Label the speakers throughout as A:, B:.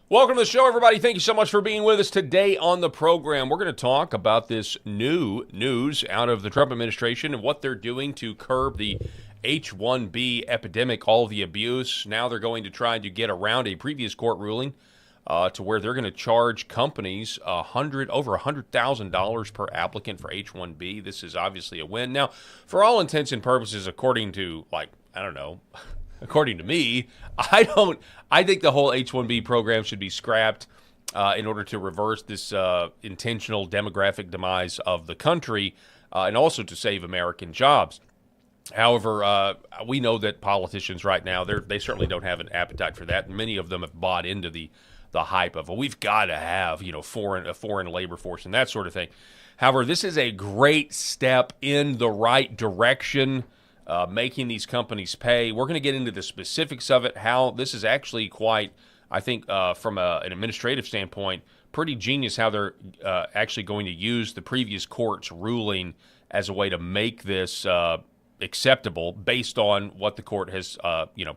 A: Welcome to the show, everybody. Thank you so much for being with us today on the program. We're going to talk about this new news out of the Trump administration and what they're doing to curb the H-1B epidemic, all of the abuse. Now they're going to try to get around a previous court ruling to where they're going to charge companies over $100,000 per applicant for H-1B. This is obviously a win. Now, for all intents and purposes, according to, according to me, I think the whole H-1B program should be scrapped in order to reverse this intentional demographic demise of the country and also to save American jobs. However, we know that politicians right now, they certainly don't have an appetite for that. And many of them have bought into the hype of, well, we've got to have, a foreign labor force and that sort of thing. However, this is a great step in the right direction. Making these companies pay. We're going to get into the specifics of it, how this is actually quite, I think, from an administrative standpoint, pretty genius how they're actually going to use the previous court's ruling as a way to make this acceptable based on what the court has,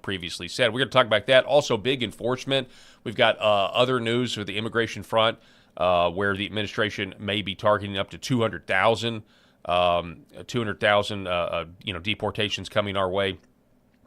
A: previously said. We're going to talk about that. Also, big enforcement. We've got other news for the immigration front where the administration may be targeting up to 200,000 deportations coming our way.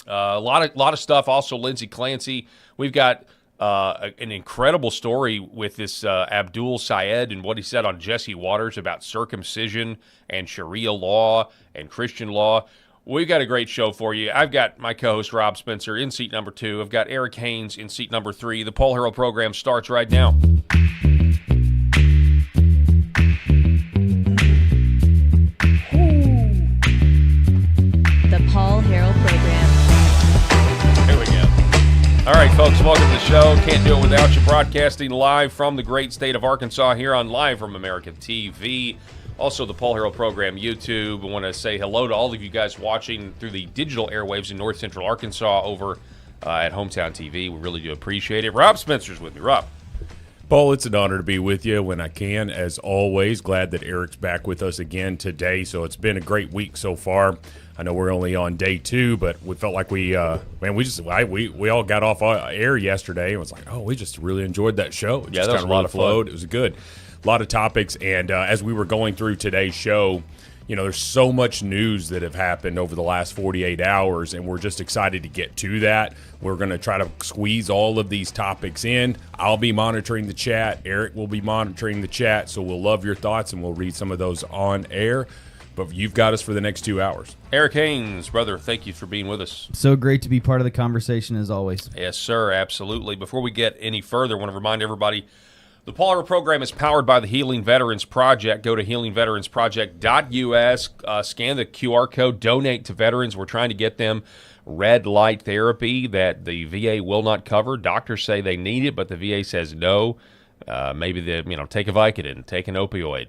A: A lot of stuff. Also, Lindsey Clancy. We've got an incredible story with this Abdul Syed and what he said on Jesse Waters about circumcision and Sharia law and Christian law. We've got a great show for you. I've got my co-host Rob Spencer in seat number 2. I've got Eric Haynes in seat number 3. The Paul Harrell program starts right now.
B: Paul Harrell program.
A: Here we go. All right, folks, welcome to the show. Can't do it without you. Broadcasting live from the great state of Arkansas here on Live from American TV. Also, the Paul Harrell program YouTube. I want to say hello to all of you guys watching through the digital airwaves in North Central Arkansas over at Hometown TV. We really do appreciate it. Rob Spencer's with me. Rob.
C: Paul, it's an honor to be with you when I can, as always. Glad that Eric's back with us again today. So it's been a great week so far. I know we're only on day 2, but we felt like we all got off air yesterday and was like, we just really enjoyed that show. It
A: just
C: that was
A: a lot of fun.
C: It was good. A lot of topics. And as we were going through today's show, there's so much news that have happened over the last 48 hours, and we're just excited to get to that. We're going to try to squeeze all of these topics in. I'll be monitoring the chat. Eric will be monitoring the chat, so we'll love your thoughts, and we'll read some of those on air. But you've got us for the next 2 hours.
A: Eric Haynes, brother, thank you for being with us.
D: So great to be part of the conversation as always.
A: Yes, sir, absolutely. Before we get any further, I want to remind everybody, the Paul Harrell program is powered by the Healing Veterans Project. Go to healingveteransproject.us, scan the QR code, donate to veterans. We're trying to get them red light therapy that the VA will not cover. Doctors say they need it, but the VA says no. Maybe take a Vicodin, take an opioid.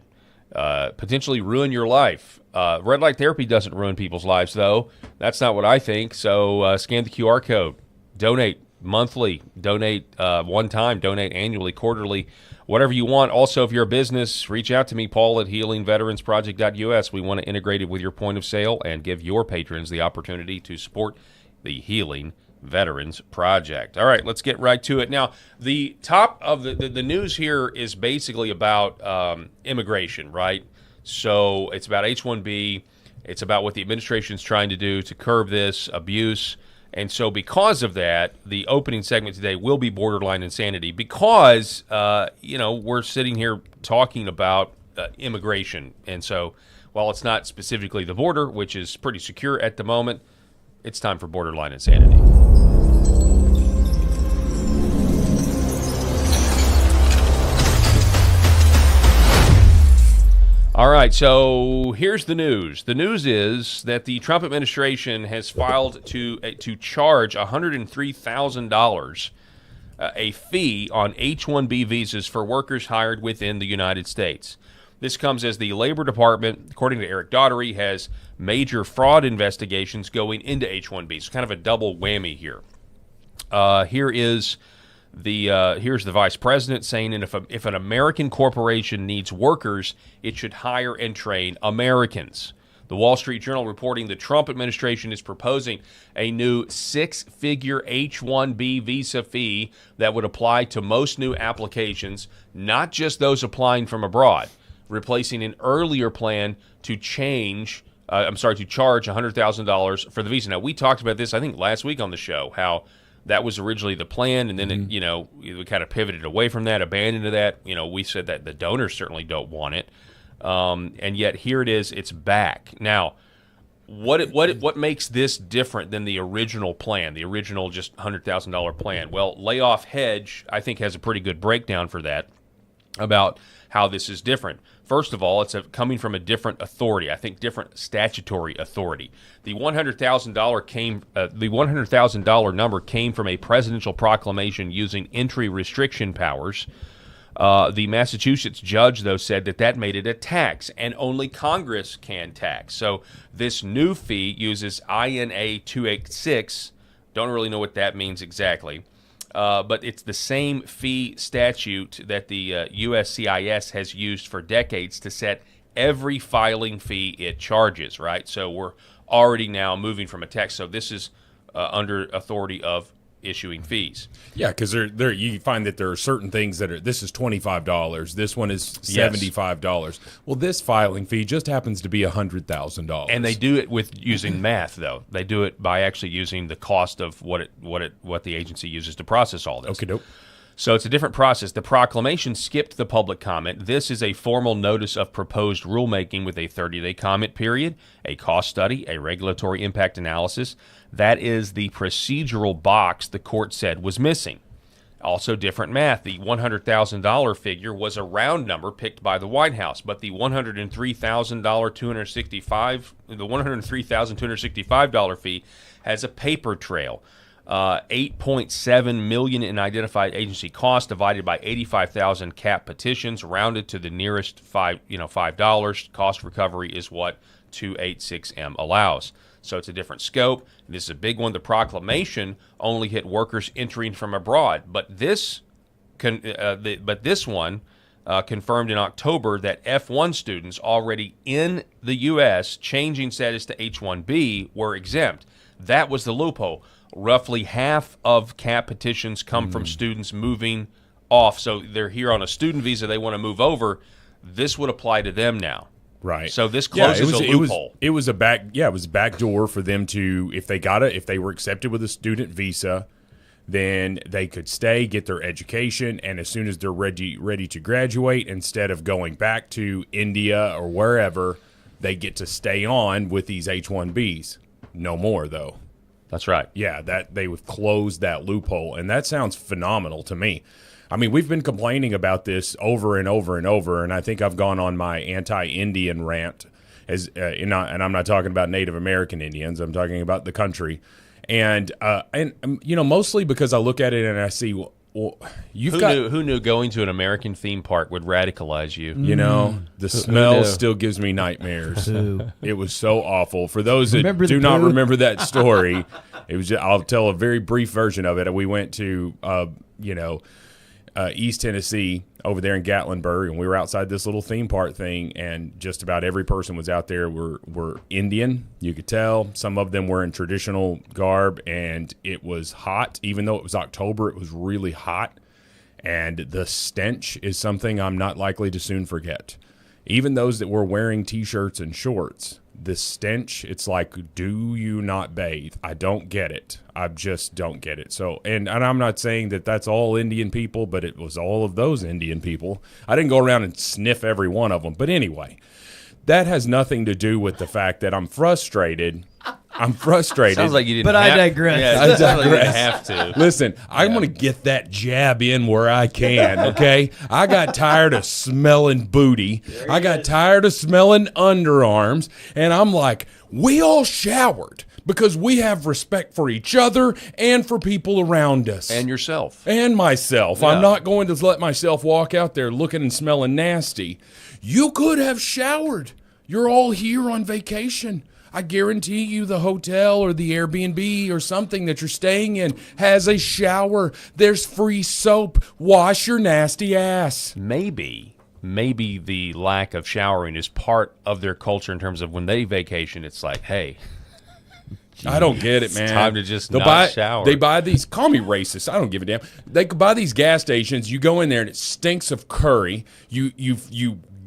A: Potentially ruin your life. Red light therapy doesn't ruin people's lives, though. That's not what I think. So scan the QR code. Donate monthly. Donate one time. Donate annually, quarterly, whatever you want. Also, if you're a business, reach out to me, Paul, at healingveteransproject.us. We want to integrate it with your point of sale and give your patrons the opportunity to support the Healing Veterans Project. All right, let's get right to it. Now, the top of the news here is basically about immigration, right? So it's about H-1B. It's about what the administration's trying to do to curb this abuse. And so because of that, the opening segment today will be borderline insanity because, we're sitting here talking about immigration. And so while it's not specifically the border, which is pretty secure at the moment, it's time for borderline insanity. All right, so here's the news. The news is that the Trump administration has filed to charge $103,000 a fee on H-1B visas for workers hired within the United States. This comes as the Labor Department, according to Eric Daugherty, has major fraud investigations going into H-1B. So kind of a double whammy here. Here's the vice president saying, if an American corporation needs workers, it should hire and train Americans. The Wall Street Journal reporting the Trump administration is proposing a new six-figure H-1B visa fee that would apply to most new applications, not just those applying from abroad, replacing an earlier plan to charge $100,000 for the visa. Now, we talked about this, I think, last week on the show, how that was originally the plan, and then we kind of pivoted away from that, abandoned that. We said that the donors certainly don't want it, and yet here it is. It's back now. What makes this different than the original plan, the original just $100,000 plan? Well, Layoff Hedge, I think, has a pretty good breakdown for that about how this is different. First of all, it's coming from a different authority. I think different statutory authority. The $100,000 number came from a presidential proclamation using entry restriction powers. The Massachusetts judge, though, said that made it a tax, and only Congress can tax. So this new fee uses INA 286. Don't really know what that means exactly. But it's the same fee statute that the USCIS has used for decades to set every filing fee it charges, right? So we're already now moving from a tax. So this is under authority of issuing fees.
C: Yeah, because you find that there are certain things this is $25, this one is $75. Well, this filing fee just happens to be $100,000.
A: And they do it with using math, though. They do it by actually using the cost of what the agency uses to process all this.
C: Okay, dope.
A: So it's a different process. The proclamation skipped the public comment. This is a formal notice of proposed rulemaking with a 30-day comment period, a cost study, a regulatory impact analysis. That is the procedural box the court said was missing. Also different math. The $100,000 figure was a round number picked by the White House, but the $103,265 fee has a paper trail. $8.7 million in identified agency costs divided by 85,000 cap petitions, rounded to the nearest $5. Cost recovery is what 286M allows. So it's a different scope. This is a big one. The proclamation only hit workers entering from abroad, but this one confirmed in October that F1 students already in the U.S. changing status to H-1B were exempt. That was the loophole. Roughly half of cap petitions come from students moving off. So they're here on a student visa. They want to move over. This would apply to them now.
C: Right.
A: So this closes a loophole.
C: It was a back door for them to, if they were accepted with a student visa, then they could stay, get their education, and as soon as they're ready to graduate, instead of going back to India or wherever, they get to stay on with these H-1Bs. No more, though.
A: That's right.
C: Yeah, that they would close that loophole, and that sounds phenomenal to me. I mean, we've been complaining about this over and over and over, and I think I've gone on my anti-Indian rant, and I'm not talking about Native American Indians. I'm talking about the country, and mostly because I look at it and I see, well,
A: who knew going to an American theme park would radicalize you?
C: You know, the smell still gives me nightmares. It was so awful. For those that do not remember that story, I'll tell a very brief version of it. We went to East Tennessee over there in Gatlinburg, and we were outside this little theme park thing, and just about every person was out there were Indian. You could tell. Some of them were in traditional garb, and it was hot. Even though it was October, it was really hot, and the stench is something I'm not likely to soon forget. Even those that were wearing T-shirts and shorts, the stench, it's like, do you not bathe? I don't get it. I just don't get it. So, and I'm not saying that that's all Indian people, but it was all of those Indian people. I didn't go around and sniff every one of them. But anyway, that has nothing to do with the fact that I'm frustrated.
A: Sounds like you didn't.
D: But I digress.
A: Yeah, it sounds like you didn't have to.
C: Listen, I want to get that jab in where I can, okay? I got tired of smelling booty. I got tired of smelling underarms. And I'm like, we all showered because we have respect for each other and for people around us.
A: And yourself.
C: And myself.
A: Yeah.
C: I'm not going to let myself walk out there looking and smelling nasty. You could have showered. You're all here on vacation. I guarantee you the hotel or the Airbnb or something that you're staying in has a shower. There's free soap. Wash your nasty ass.
A: Maybe maybe the lack of showering is part of their culture in terms of when they vacation. It's like, hey,
C: I don't get it, man.
A: Time to just not shower.
C: They buy these. Call me racist. I don't give a damn. They could buy these gas stations. You go in there and it stinks of curry. You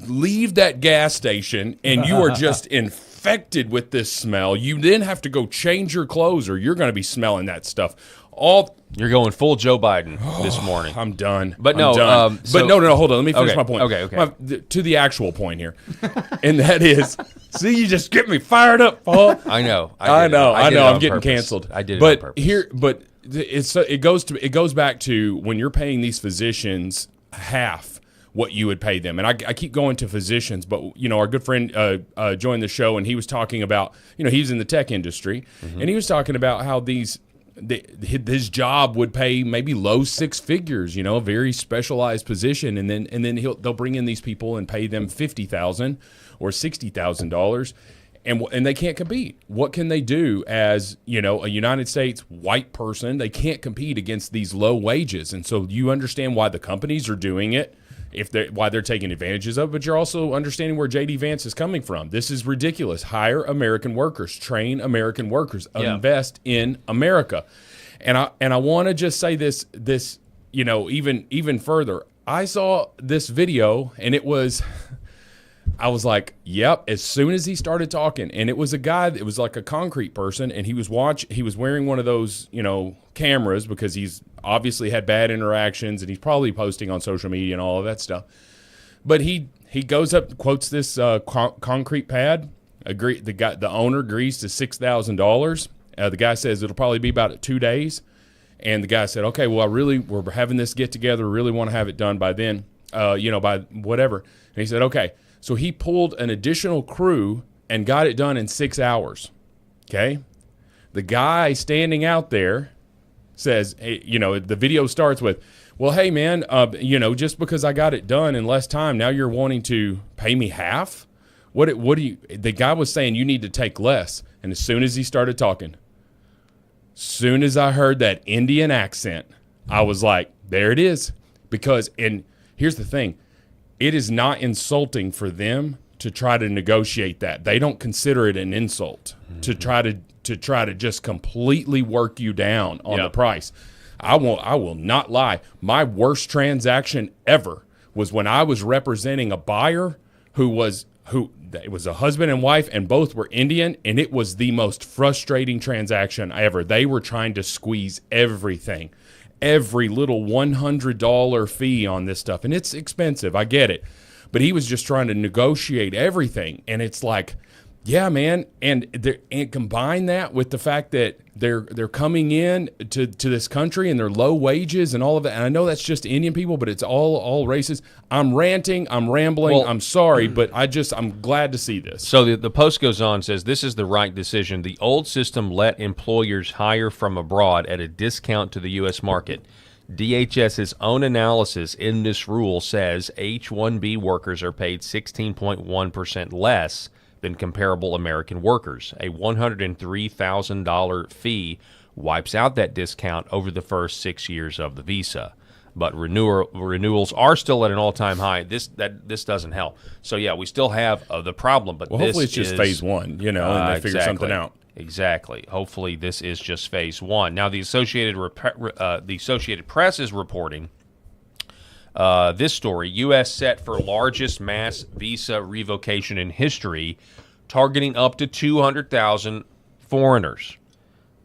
C: leave that gas station and you are just infected with this smell. You then have to go change your clothes or you're going to be smelling that stuff.
A: You're going full Joe Biden this morning.
C: I'm done.
A: But
C: I'm
A: no,
C: done.
A: so-
C: no. Hold on. Let me finish my point.
A: Okay.
C: To the actual point here, and that is, see, you just get me fired up, Paul.
A: I know.
C: I know.
A: did it
C: I'm
A: on
C: getting
A: purpose.
C: canceled.
A: I did it on purpose.
C: It goes back to when you're paying these physicians half what you would pay them. And I keep going to physicians, but our good friend joined the show and he was talking about, he's in the tech industry, and he was talking about how his job would pay maybe low six figures, a very specialized position, and then they'll bring in these people and pay them $50,000 or $60,000. And they can't compete. What can they do as, a United States white person? They can't compete against these low wages. And so you understand why the companies are doing it, why they're taking advantages of it, but you're also understanding where J.D. Vance is coming from. This is ridiculous. Hire American workers, train American workers, invest in America. And I want to just say this, even further. I saw this video and I was like, yep, as soon as he started talking, and it was a guy that was like a concrete person, and he was wearing one of those, cameras because he's obviously had bad interactions and he's probably posting on social media and all of that stuff. But he goes up, quotes this concrete pad. The owner agrees to $6,000. The guy says it'll probably be about 2 days. And the guy said, okay, well, we're having this get together. Really want to have it done by then, by whatever. And he said, okay. So he pulled an additional crew and got it done in 6 hours. Okay. The guy standing out there says, hey, the video starts with, well, hey, man, just because I got it done in less time, now you're wanting to pay me half? The guy was saying you need to take less. And as soon as he started talking, soon as I heard that Indian accent, I was like, there it is. And here's the thing. It is not insulting for them to try to negotiate that. They don't consider it an insult to try to just completely work you down on the price. I will not lie. My worst transaction ever was when I was representing a buyer it was a husband and wife, and both were Indian, and it was the most frustrating transaction ever. They were trying to squeeze everything, every little $100 fee on this stuff, and it's expensive. I get it, but he was just trying to negotiate everything, and it's like, yeah, man, and combine that with the fact that they're coming in to this country and they're low wages and all of that. And I know that's just Indian people, but it's all races. I'm ranting, I'm rambling, I'm sorry, but I'm glad to see this.
A: So the post goes on, says, this is the right decision. The old system let employers hire from abroad at a discount to the U.S. market. DHS's own analysis in this rule says H-1B workers are paid 16.1% less than comparable American workers. A $103,000 fee wipes out that discount over the first 6 years of the visa. But renewals are still at an all-time high. This doesn't help. So, yeah, we still have the problem. But
C: hopefully it's just phase one, and they figure something out.
A: Exactly. Hopefully this is just phase one. Now, the Associated Press is reporting this story: U.S. set for largest mass visa revocation in history, targeting up to 200,000 foreigners.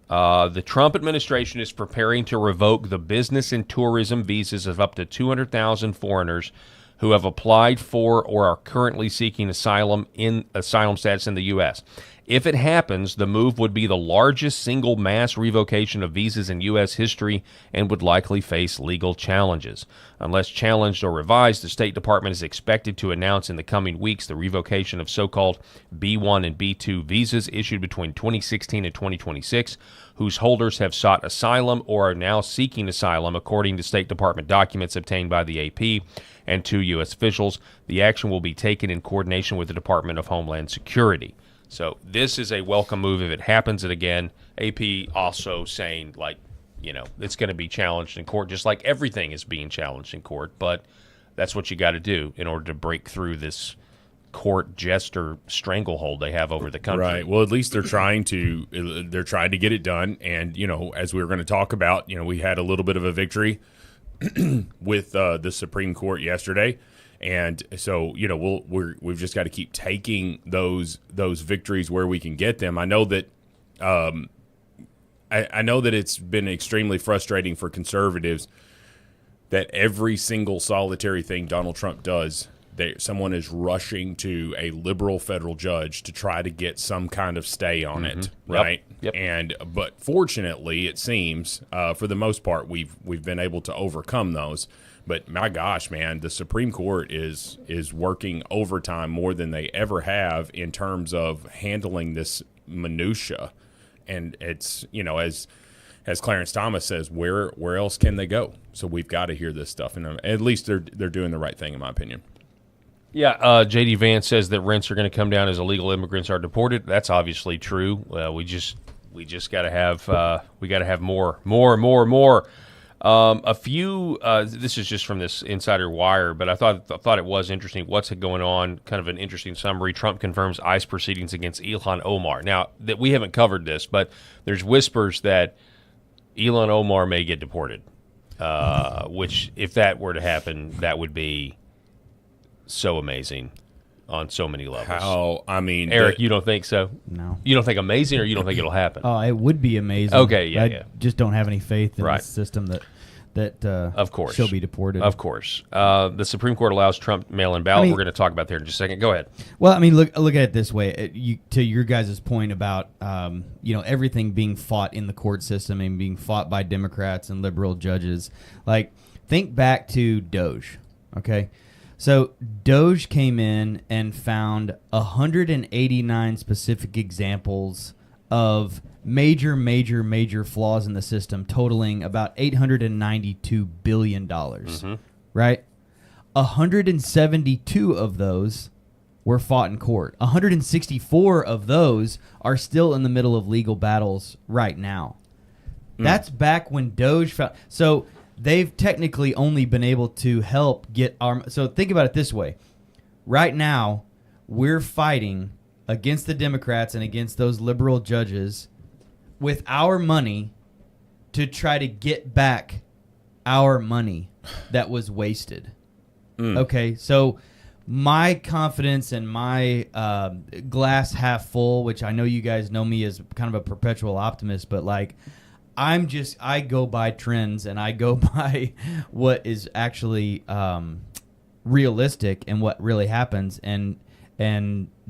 A: The Trump administration is preparing to revoke the business and tourism visas of up to 200,000 foreigners who have applied for or are currently seeking asylum status in the U.S. If it happens, the move would be the largest single mass revocation of visas in U.S. history and would likely face legal challenges. Unless challenged or revised, the State Department is expected to announce in the coming weeks the revocation of so-called B-1 and B-2 visas issued between 2016 and 2026, whose holders have sought asylum or are now seeking asylum, according to State Department documents obtained by the AP and 2 U.S. officials. The action will be taken in coordination with the Department of Homeland Security. So this is a welcome move if it happens. And again, AP also saying, it's going to be challenged in court, just like everything is being challenged in court. But that's what you got to do in order to break through this court jester stranglehold they have over the country.
C: Right. Well, at least they're trying to get it done. And, as we were going to talk about, we had a little bit of a victory with the Supreme Court yesterday. And so, we've just got to keep taking those victories where we can get them. I know that I know that it's been extremely frustrating for conservatives that every single solitary thing Donald Trump does, someone is rushing to a liberal federal judge to try to get some kind of stay on it, right?
A: Yep.
C: But fortunately, it seems for the most part we've been able to overcome those. But my gosh, man, the Supreme Court is working overtime more than they ever have in terms of handling this minutia, and it's as Clarence Thomas says, where else can they go? So we've got to hear this stuff, and at least they're doing the right thing, in my opinion.
A: Yeah, J.D. Vance says that rents are going to come down as illegal immigrants are deported. That's obviously true. We just got to have more. A few. This is just from this Insider Wire, but I thought it was interesting. What's going on? Kind of an interesting summary. Trump confirms ICE proceedings against Ilhan Omar. Now that we haven't covered this, but there's whispers that Ilhan Omar may get deported. Which, if that were to happen, that would be so amazing on so many levels. Eric, you don't think so?
D: No.
A: You don't think amazing, or you don't think it'll happen?
D: Oh, it would be amazing.
A: Okay, yeah,
D: I just don't have any faith in the system that
A: of course
D: she'll be deported.
A: Of course. The Supreme Court allows Trump mail-in ballot. We're going to talk about that in just a second. Go ahead.
D: Well, look at it this way. To your guys' point about everything being fought in the court system and being fought by Democrats and liberal judges. Like, think back to Doge, okay? So Doge came in and found 189 specific examples of major flaws in the system, totaling about $892 billion, right? 172 of those were fought in court. 164 of those are still in the middle of legal battles right now. That's back when Doge found... So they've technically only been able to help get our... So think about it this way. Right now, we're fighting against the Democrats and against those liberal judges with our money to try to get back our money that was wasted. Okay, so my confidence and my glass half full, which I know you guys know me as kind of a perpetual optimist, but like... I go by trends and I go by what is actually realistic and what really happens. And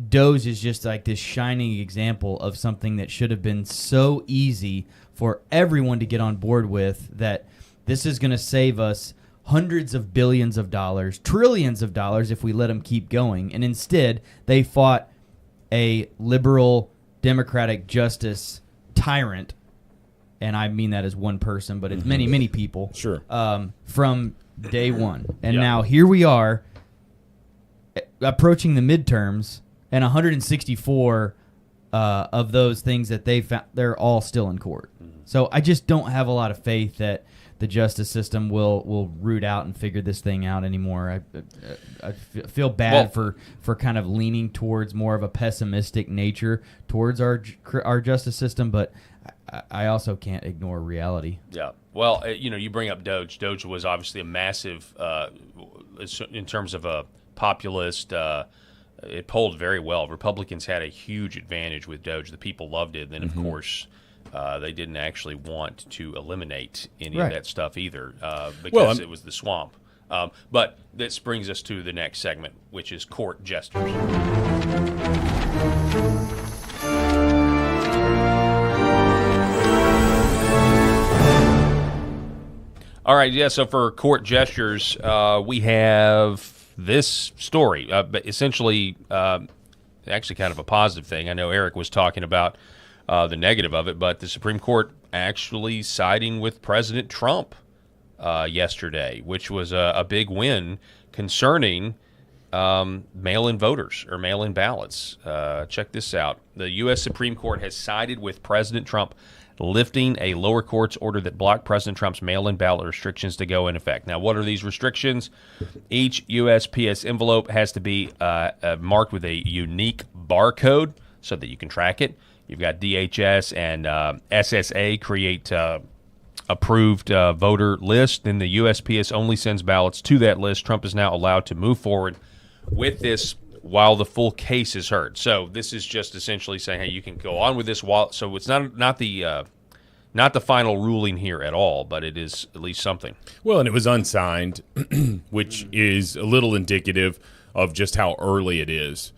D: Doge is just like this shining example of something that should have been so easy for everyone to get on board with, that this is going to save us hundreds of billions of dollars, trillions of dollars if we let them keep going. And instead, they fought a liberal democratic justice tyrant. And I mean that as one person, but it's many people.
C: Sure.
D: From day one. And now here we are approaching the midterms, and 164 of those things that they found, they're all still in court. So I just don't have a lot of faith that the justice system will root out and figure this thing out anymore. I feel bad for kind of leaning towards more of a pessimistic nature towards our justice system, but I also can't ignore reality.
A: Yeah. Well, you bring up Doge. Doge was obviously a massive, in terms of a populist. It polled very well. Republicans had a huge advantage with Doge. The people loved it. And then, of course, they didn't actually want to eliminate any of that stuff either, because it was the swamp. But this brings us to the next segment, which is court jesters. All right, yeah, so for court gestures, we have this story, but essentially actually kind of a positive thing. I know Eric was talking about the negative of it, but the Supreme Court actually siding with President Trump yesterday, which was a big win concerning mail-in voters or mail-in ballots. Check this out. The U.S. Supreme Court has sided with President Trump, lifting a lower court's order that blocked President Trump's mail-in ballot restrictions to go in effect. Now, what are these restrictions? Each USPS envelope has to be marked with a unique barcode so that you can track it. You've got DHS and SSA create approved voter list. Then the USPS only sends ballots to that list. Trump is now allowed to move forward with this while the full case is heard. So this is just essentially saying, hey, you can go on with this while. So it's not the final ruling here at all, but it is at least something.
C: Well, and it was unsigned, which is a little indicative of just how early it is.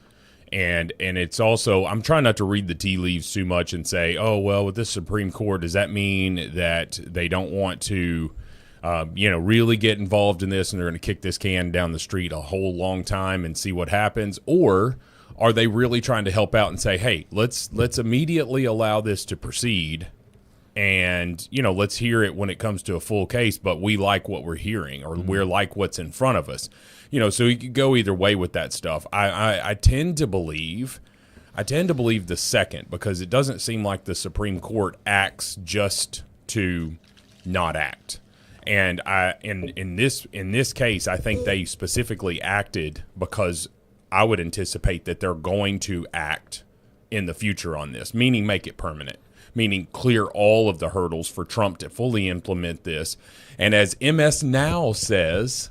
C: And it's also, I'm trying not to read the tea leaves too much and say, oh, well, with this Supreme Court, does that mean that they don't want to really get involved in this and they're going to kick this can down the street a whole long time and see what happens? Or are they really trying to help out and say, hey, let's immediately allow this to proceed and, let's hear it when it comes to a full case, but we like what we're hearing or we're like what's in front of us. So you could go either way with that stuff. I tend to believe the second, because it doesn't seem like the Supreme Court acts just to not act. And in this case, I think they specifically acted because I would anticipate that they're going to act in the future on this, meaning make it permanent, meaning clear all of the hurdles for Trump to fully implement this. And as MS Now says,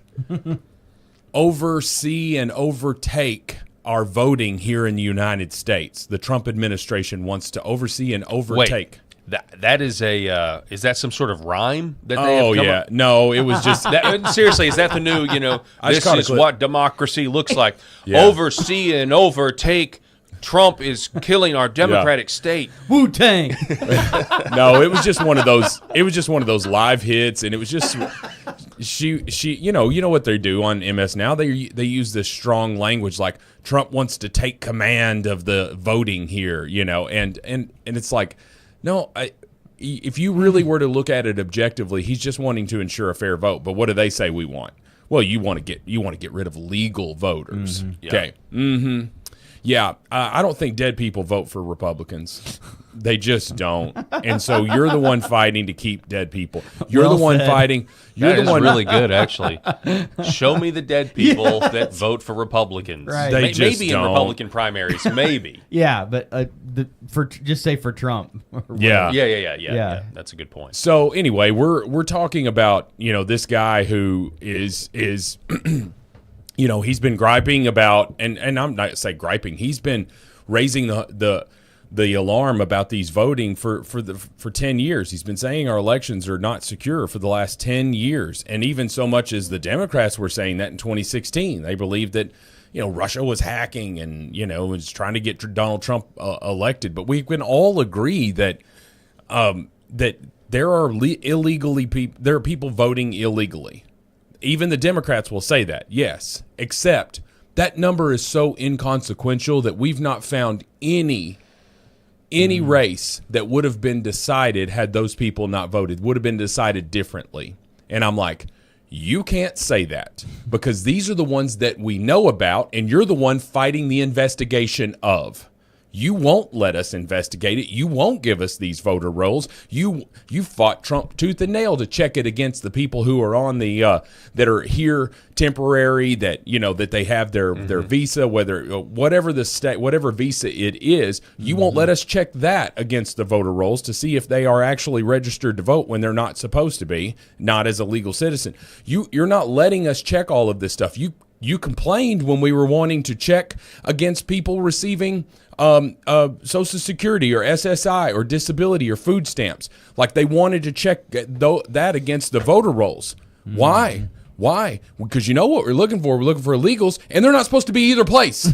C: oversee and overtake our voting here in the United States. The Trump administration wants to oversee and overtake.
A: Wait. That is is that some sort of rhyme that they
C: have
A: come up?
C: No, it was just
A: seriously, is that the new, this is what democracy looks like.
C: Yeah.
A: Oversee and overtake. Trump is killing our democratic state.
D: Wu-Tang.
C: No, it was just one of those live hits, and it was just she you know what they do on MS Now, they use this strong language like Trump wants to take command of the voting here, and it's like, no, if you really were to look at it objectively, he's just wanting to ensure a fair vote. But what do they say we want? Well, you want to get rid of legal voters.
A: Mm-hmm.
C: Okay. Mm-hmm. Yeah, I don't think dead people vote for Republicans. They just don't. And so you're the one fighting to keep dead people. You're the one fighting. You're
A: that
C: the one.
A: Really good, actually. Show me the dead people that vote for Republicans.
D: Right.
C: They just
A: maybe
C: don't.
A: in Republican primaries, maybe.
D: Yeah, but just say for Trump.
A: Yeah. That's a good point.
C: So anyway, we're talking about this guy who is he's been griping about, and I'm not say griping. He's been raising the alarm about these voting for 10 years. He's been saying our elections are not secure for the last 10 years, and even so much as the Democrats were saying that in 2016, they believed that Russia was hacking and was trying to get Donald Trump elected. But we can all agree that that there are there are people voting illegally. Even the Democrats will say that, yes, except that number is so inconsequential that we've not found any race that would have been decided had those people not voted, would have been decided differently. And I'm like, you can't say that because these are the ones that we know about, and you're the one fighting the investigation of. You won't let us investigate it. You won't give us these voter rolls. You fought Trump tooth and nail to check it against the people who are on the that are here temporary, that that they have their visa, whatever the state, whatever visa it is. You won't let us check that against the voter rolls to see if they are actually registered to vote when they're not supposed to be, not as a legal citizen. You're not letting us check all of this stuff. You complained when we were wanting to check against people receiving Social Security or SSI or disability or food stamps. Like they wanted to check that against the voter rolls. Mm-hmm. Why? Because you know what we're looking for? We're looking for illegals, and they're not supposed to be either place.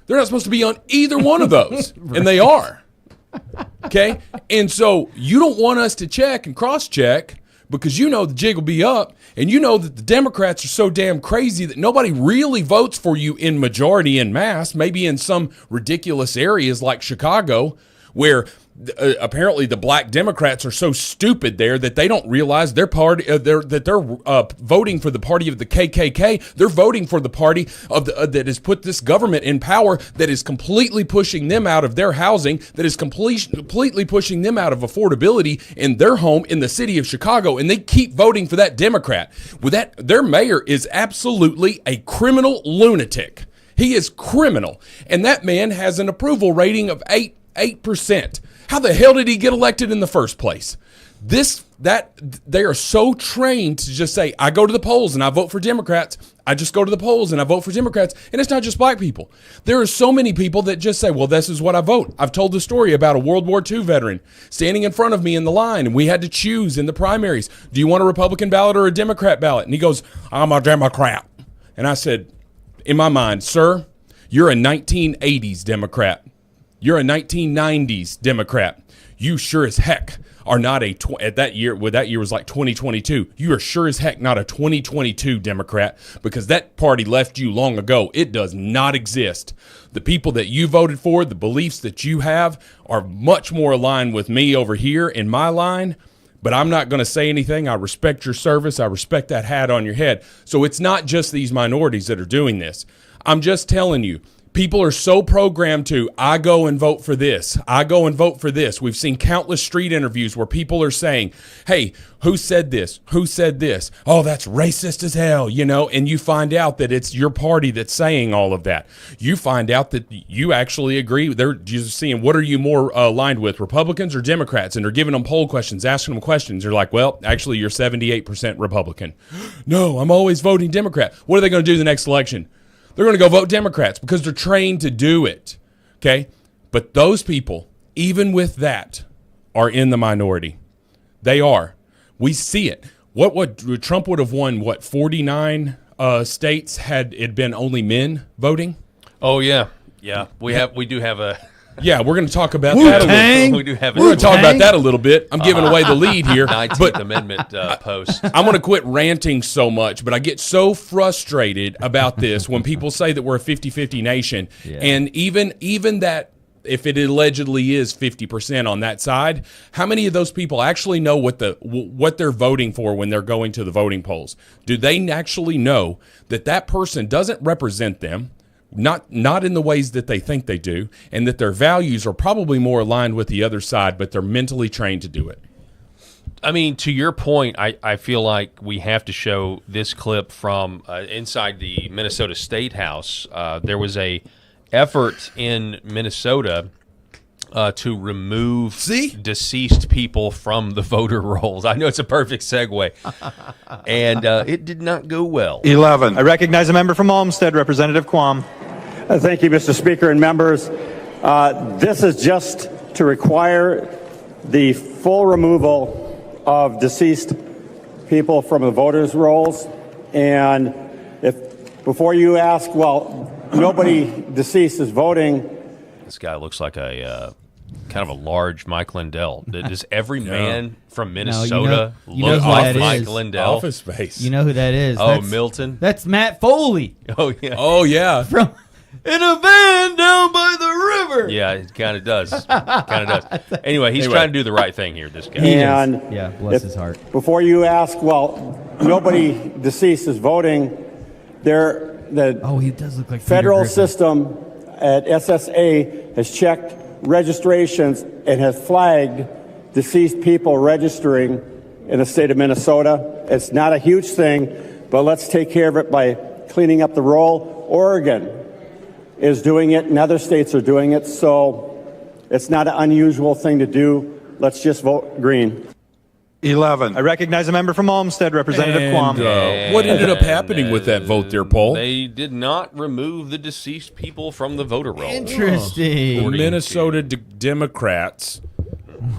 C: They're not supposed to be on either one of those, right. And they are. Okay? And so you don't want us to check and cross-check because the jig will be up, and that the Democrats are so damn crazy that nobody really votes for you in majority en masse, maybe in some ridiculous areas like Chicago, where apparently the black Democrats are so stupid there that they don't realize their party they're voting for the party of the KKK. They're voting for the party of the that has put this government in power, that is completely pushing them out of their housing, that is completely pushing them out of affordability in their home in the city of Chicago, and they keep voting for that Democrat. With that, their mayor is absolutely a criminal lunatic. He is criminal, and that man has an approval rating of 8%. How the hell did he get elected in the first place? They are so trained to just say, I go to the polls and I vote for Democrats. I just go to the polls and I vote for Democrats. And it's not just black people. There are so many people that just say, well, this is what I vote. I've told the story about a World War II veteran standing in front of me in the line, and we had to choose in the primaries. Do you want a Republican ballot or a Democrat ballot? And he goes, I'm a Democrat. And I said, in my mind, sir, you're a 1980s Democrat. You're a 1990s Democrat. You sure as heck are not that year was like 2022. You are sure as heck not a 2022 Democrat, because that party left you long ago. It does not exist. The people that you voted for, the beliefs that you have, are much more aligned with me over here in my line. But I'm not going to say anything. I respect your service. I respect that hat on your head. So it's not just these minorities that are doing this. I'm just telling you, people are so programmed to, I go and vote for this. I go and vote for this. We've seen countless street interviews where people are saying, hey, who said this? Who said this? Oh, that's racist as hell, and you find out that it's your party that's saying all of that. You find out that you actually agree. They're just seeing, what are you more aligned with, Republicans or Democrats? And they're giving them poll questions, asking them questions. They're like, well, actually, you're 78% Republican. No, I'm always voting Democrat. What are they going to do the next election? They're going to go vote Democrats because they're trained to do it, okay? But those people, even with that, are in the minority. They are. We see it. What Trump would have won, 49 states had it been only men voting?
A: Oh, yeah. Yeah. We do have a...
C: Yeah, we're going to talk about that a little bit. We're going to talk about that a little bit. I'm giving away the lead here.
A: 19th Amendment post.
C: I'm going to quit ranting so much, but I get so frustrated about this when people say that we're a 50-50 nation. Yeah. And even that, if it allegedly is 50% on that side, how many of those people actually know what they're voting for when they're going to the voting polls? Do they actually know that person doesn't represent them? Not in the ways that they think they do, and that their values are probably more aligned with the other side, but they're mentally trained to do it.
A: I mean, to your point, I feel like we have to show this clip from inside the Minnesota State House. There was a effort in Minnesota to remove deceased people from the voter rolls. I know it's a perfect segue. And it did not go well.
B: 11. I recognize a member from Olmsted, Representative Quam.
E: Thank you, Mr. Speaker and members. This is just to require the full removal of deceased people from the voters' rolls. And before you ask, well, nobody deceased is voting.
A: This guy looks like a kind of a large Mike Lindell. Does every man from Minnesota look like Mike Lindell?
C: Office Space.
D: You know who that is?
A: Oh, Milton.
D: That's Matt Foley.
A: Oh yeah.
C: Oh yeah.
D: From in a van down by the river.
A: Yeah, it kind of does. Anyway, he's trying to do the right thing here. This guy.
D: And yeah, bless his heart.
E: Before you ask, well, nobody deceased is voting.
D: He does look like
E: federal system at SSA has checked registrations and has flagged deceased people registering in the state of Minnesota. It's not a huge thing, but let's take care of it by cleaning up the roll. Oregon is doing it, and other states are doing it, so it's not an unusual thing to do. Let's just vote green.
B: 11. I recognize a member from Olmsted, Representative Quam.
C: What ended up happening with that vote there, Paul?
A: They did not remove the deceased people from the voter roll.
D: Interesting.
C: The Minnesota Democrats,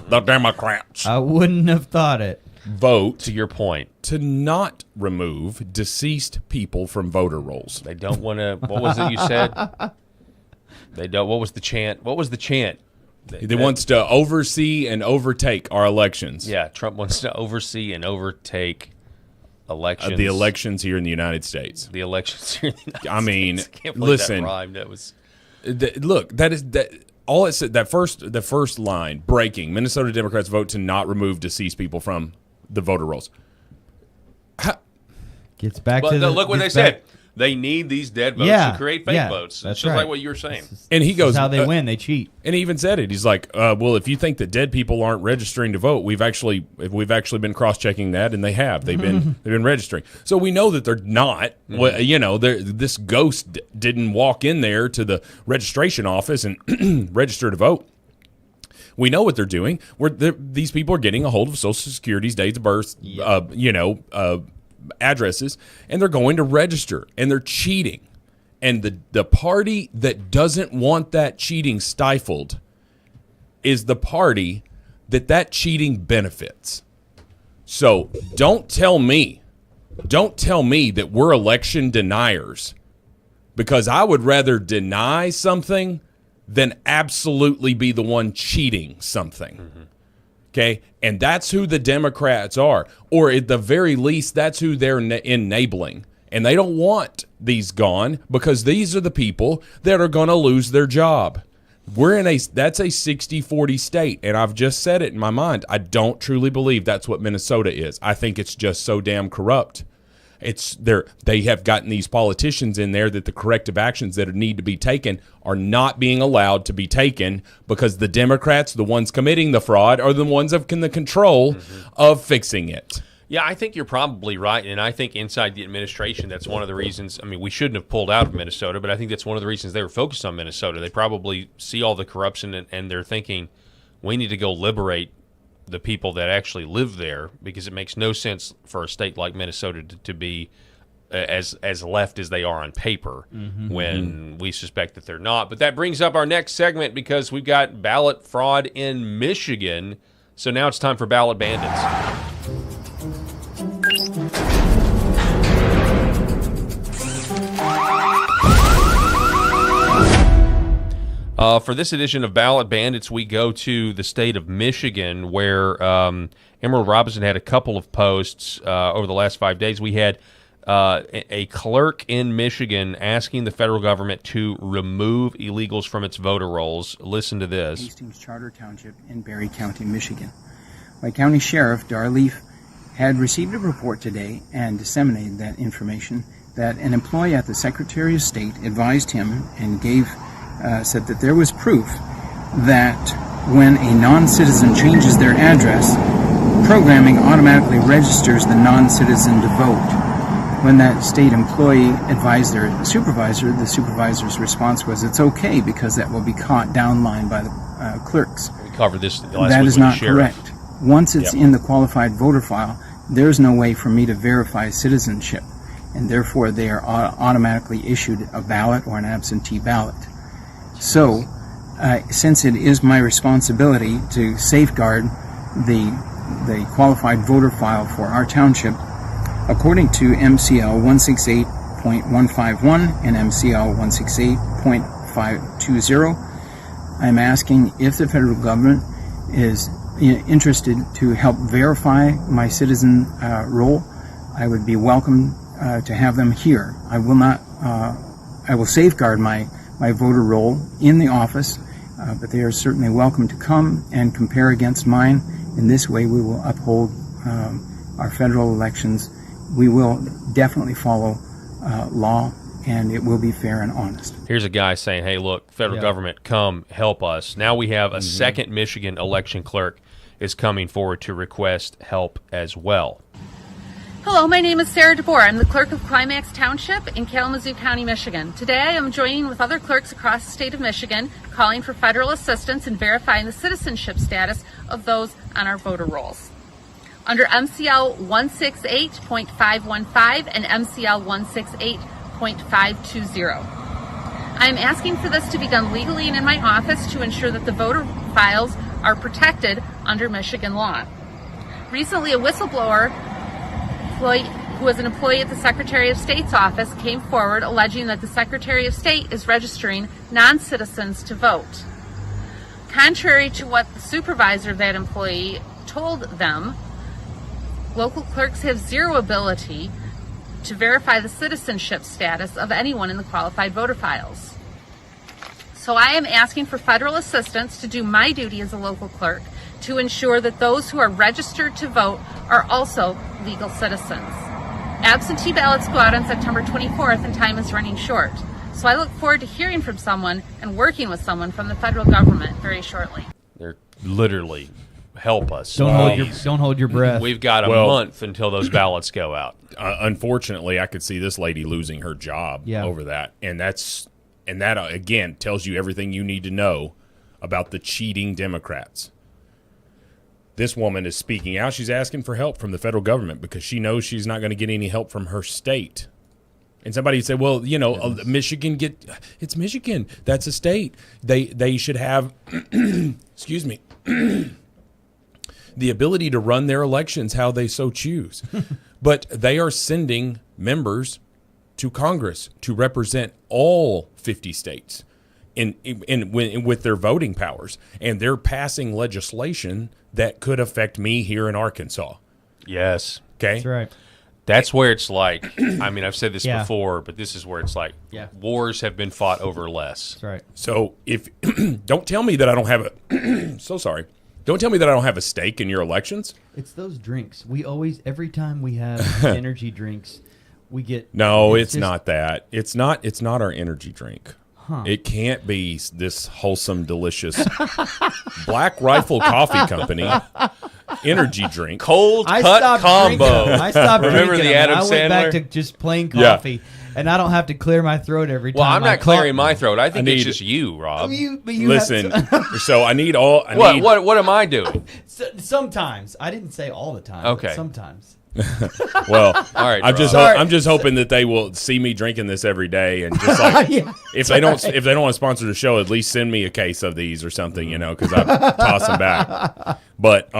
D: I wouldn't have thought it.
C: Vote,
A: to your point,
C: to not remove deceased people from voter rolls.
A: They don't want to. What was it you said? They don't. What was the chant?
C: He wants to oversee and overtake our elections.
A: Yeah, Trump wants to oversee and overtake elections.
C: The elections here in the United States.
A: The elections here in the United
C: I mean,
A: States. I can't believe
C: listen.
A: that rhymed. That was.
C: Look, that is that. all it said, the first line, breaking, Minnesota Democrats vote to not remove deceased people from the voter rolls.
D: Gets back
A: But
D: to the,
A: look what they
D: gets back-
A: said. They need these dead votes
D: Yeah,
A: to create fake
D: yeah,
A: votes.
D: that's
A: It's just
D: right.
A: like what you were saying.
C: And he
D: This
C: goes,
D: is how they win. They cheat.
C: and he even said it. He's like, well, if you think that dead people aren't registering to vote, we've actually been cross-checking that, and they have. They've been registering. So we know that they're not. Well, you know, this ghost didn't walk in there to the registration office and register to vote. We know what they're doing. These people are getting a hold of Social Security's dates of birth, addresses, and they're going to register, and they're cheating. And the party that doesn't want that cheating stifled is the party that cheating benefits. So don't tell me that we're election deniers, because I would rather deny something than absolutely be the one cheating something. Mm-hmm. Okay? And that's who the Democrats are. Or at the very least, that's who they're enabling. And they don't want these gone, because these are the people that are going to lose their job. That's a 60-40 state, and I've just said it in my mind. I don't truly believe that's what Minnesota is. I think it's just so damn corrupt. They have gotten these politicians in there that the corrective actions that need to be taken are not being allowed to be taken, because the Democrats, the ones committing the fraud, are the ones in the control of fixing it.
A: Yeah, I think you're probably right, and I think inside the administration, that's one of the reasons. I mean, we shouldn't have pulled out of Minnesota, but I think that's one of the reasons they were focused on Minnesota. They probably see all the corruption, and they're thinking, we need to go liberate the people that actually live there, because it makes no sense for a state like Minnesota to be as left as they are on paper when we suspect that they're not. But that brings up our next segment, because we've got ballot fraud in Michigan. So now it's time for Ballot Bandits. For this edition of Ballot Bandits, we go to the state of Michigan, where Emerald Robinson had a couple of posts over the last 5 days. We had a clerk in Michigan asking the federal government to remove illegals from its voter rolls. Listen to this.
F: Hastings Charter Township in Berry County, Michigan. My county sheriff, Darleaf, had received a report today and disseminated that information that an employee at the Secretary of State advised him and said that there was proof that when a non-citizen changes their address, programming automatically registers the non-citizen to vote. When that state employee advised their supervisor, the supervisor's response was, "It's okay, because that will be caught downline by the clerks."
A: We covered this last week.
F: That is
A: with the
F: not
A: sheriff.
F: correct. Once it's in the qualified voter file, there's no way for me to verify citizenship, and therefore they are automatically issued a ballot or an absentee ballot. So, since it is my responsibility to safeguard the qualified voter file for our township, according to MCL 168.151 and MCL 168.520, I'm asking if the federal government is interested to help verify my citizen role. I would be welcome to have them here. I will safeguard my voter roll in the office, but they are certainly welcome to come and compare against mine. In this way, we will uphold our federal elections. We will definitely follow law, and it will be fair and honest.
A: Here's a guy saying, hey, look, federal government, come help us. Now we have a second Michigan election clerk is coming forward to request help as well.
G: Hello, my name is Sarah DeBoer. I'm the clerk of Climax Township in Kalamazoo County, Michigan. Today I am joining with other clerks across the state of Michigan, calling for federal assistance in verifying the citizenship status of those on our voter rolls. Under MCL 168.515 and MCL 168.520. I am asking for this to be done legally and in my office to ensure that the voter files are protected under Michigan law. Recently, a whistleblower who was an employee at the Secretary of State's office came forward alleging that the Secretary of State is registering non-citizens to vote. Contrary to what the supervisor of that employee told them, local clerks have zero ability to verify the citizenship status of anyone in the qualified voter files. So So I am asking for federal assistance to do my duty as a local clerk to ensure that those who are registered to vote are also legal citizens. Absentee ballots go out on September 24th and time is running short. So I look forward to hearing from someone and working with someone from the federal government very shortly.
A: They're literally help us.
D: Don't hold your breath.
A: We've got a month until those ballots go out.
C: Unfortunately, I could see this lady losing her job over that, and that again tells you everything you need to know about the cheating Democrats. This woman is speaking out. She's asking for help from the federal government because she knows she's not going to get any help from her state. And somebody said, well, Michigan it's Michigan. That's a state. They should have, excuse me, the ability to run their elections how they so choose. But they are sending members to Congress to represent all 50 states with their voting powers. And they're passing legislation that could affect me here in Arkansas.
A: Yes.
C: Okay?
D: That's right.
A: That's where it's like, I mean, I've said this before, but this is where it's like wars have been fought over less.
D: That's right.
C: So don't tell me that I don't have don't tell me that I don't have a stake in your elections.
D: It's those drinks. We always, every time we have energy drinks, we get.
C: No, it's not that. It's not our energy drink.
D: Huh.
C: It can't be this wholesome, delicious Black Rifle Coffee Company energy drink.
A: Cold cut combo.
D: I stopped
A: Remember
D: drinking
A: the
D: them.
A: Adam
D: I went back to
A: Sandler?
D: just plain coffee, and I don't have to clear my throat every time.
A: Well, I'm
D: I
A: not clearing
D: cough.
A: my throat. I think it's
C: need-
A: just you, Rob.
D: But you
C: Listen,
D: have to-
C: so I need all.
A: What am I doing?
D: sometimes I didn't say all the time.
A: Okay.
D: But sometimes.
C: Well,
A: All right,
C: I'm just
A: Rob.
C: I'm just hoping that they will see me drinking this every day, and just like if they don't want to sponsor the show, at least send me a case of these or something, because I toss them back. But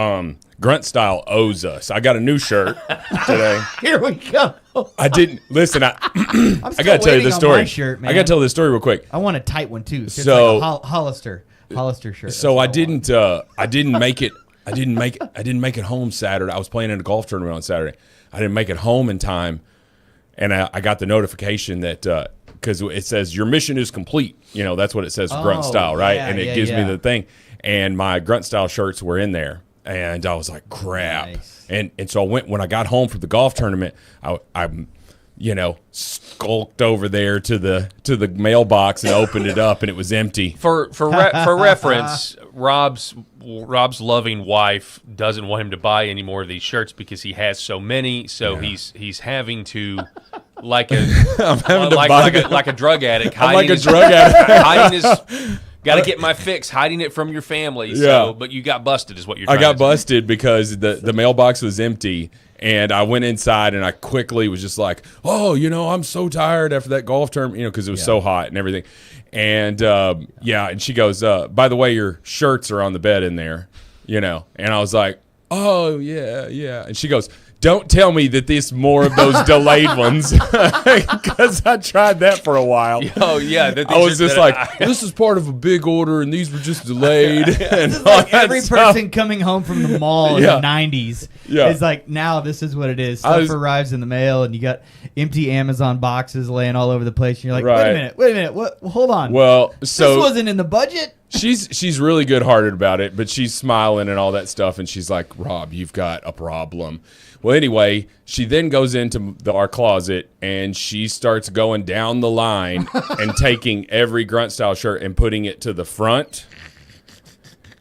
C: Grunt Style owes us. I got a new shirt today.
D: Here we go.
C: I didn't listen. I
D: I'm
C: got
D: still
C: to tell you
D: waiting
C: this
D: on
C: story.
D: my shirt, man.
C: I got to tell this story real quick.
D: I want a tight one too. It's
C: So-
D: like a Hollister shirt.
C: So
D: That's what
C: I didn't make it. I didn't make it home Saturday. I was playing in a golf tournament on Saturday. I didn't make it home in time, and I got the notification that because it says your mission is complete. That's what it says for Grunt Style, right?
D: yeah,
C: and it gives me the thing. And my Grunt Style shirts were in there, and I was like, crap.
D: Nice.
C: And so when I got home from the golf tournament, I skulked over there to the mailbox and opened it up, and it was empty.
A: For reference, Rob's loving wife doesn't want him to buy any more of these shirts because he has so many. So he's having to like a drug addict.
C: I'm like a drug addict.
A: Hiding his. Got to get my fix, hiding it from your family. So, but you got busted, is what you're.
C: I got
A: to
C: busted because the mailbox was empty, and I went inside and I quickly was just like, oh, I'm so tired after that golf tournament, because it was so hot and everything. And and she goes, by the way, your shirts are on the bed in there, and I was like, oh yeah, and she goes, don't tell me that there's more of those delayed ones, because I tried that for a while.
A: Oh yeah,
C: I was just like, this is part of a big order, and these were just delayed. And all
D: like
C: that
D: every
C: stuff.
D: person coming home from the mall in the 90s is like, now this is what it is. Stuff arrives in the mail, and you got empty Amazon boxes laying all over the place, and you're like, wait a minute, what? Hold on.
C: Well, so
D: this wasn't in the budget.
C: She's really good-hearted about it, but she's smiling and all that stuff, and she's like, Rob, you've got a problem. Well, anyway, she then goes into our closet, and she starts going down the line and taking every Grunt Style shirt and putting it to the front.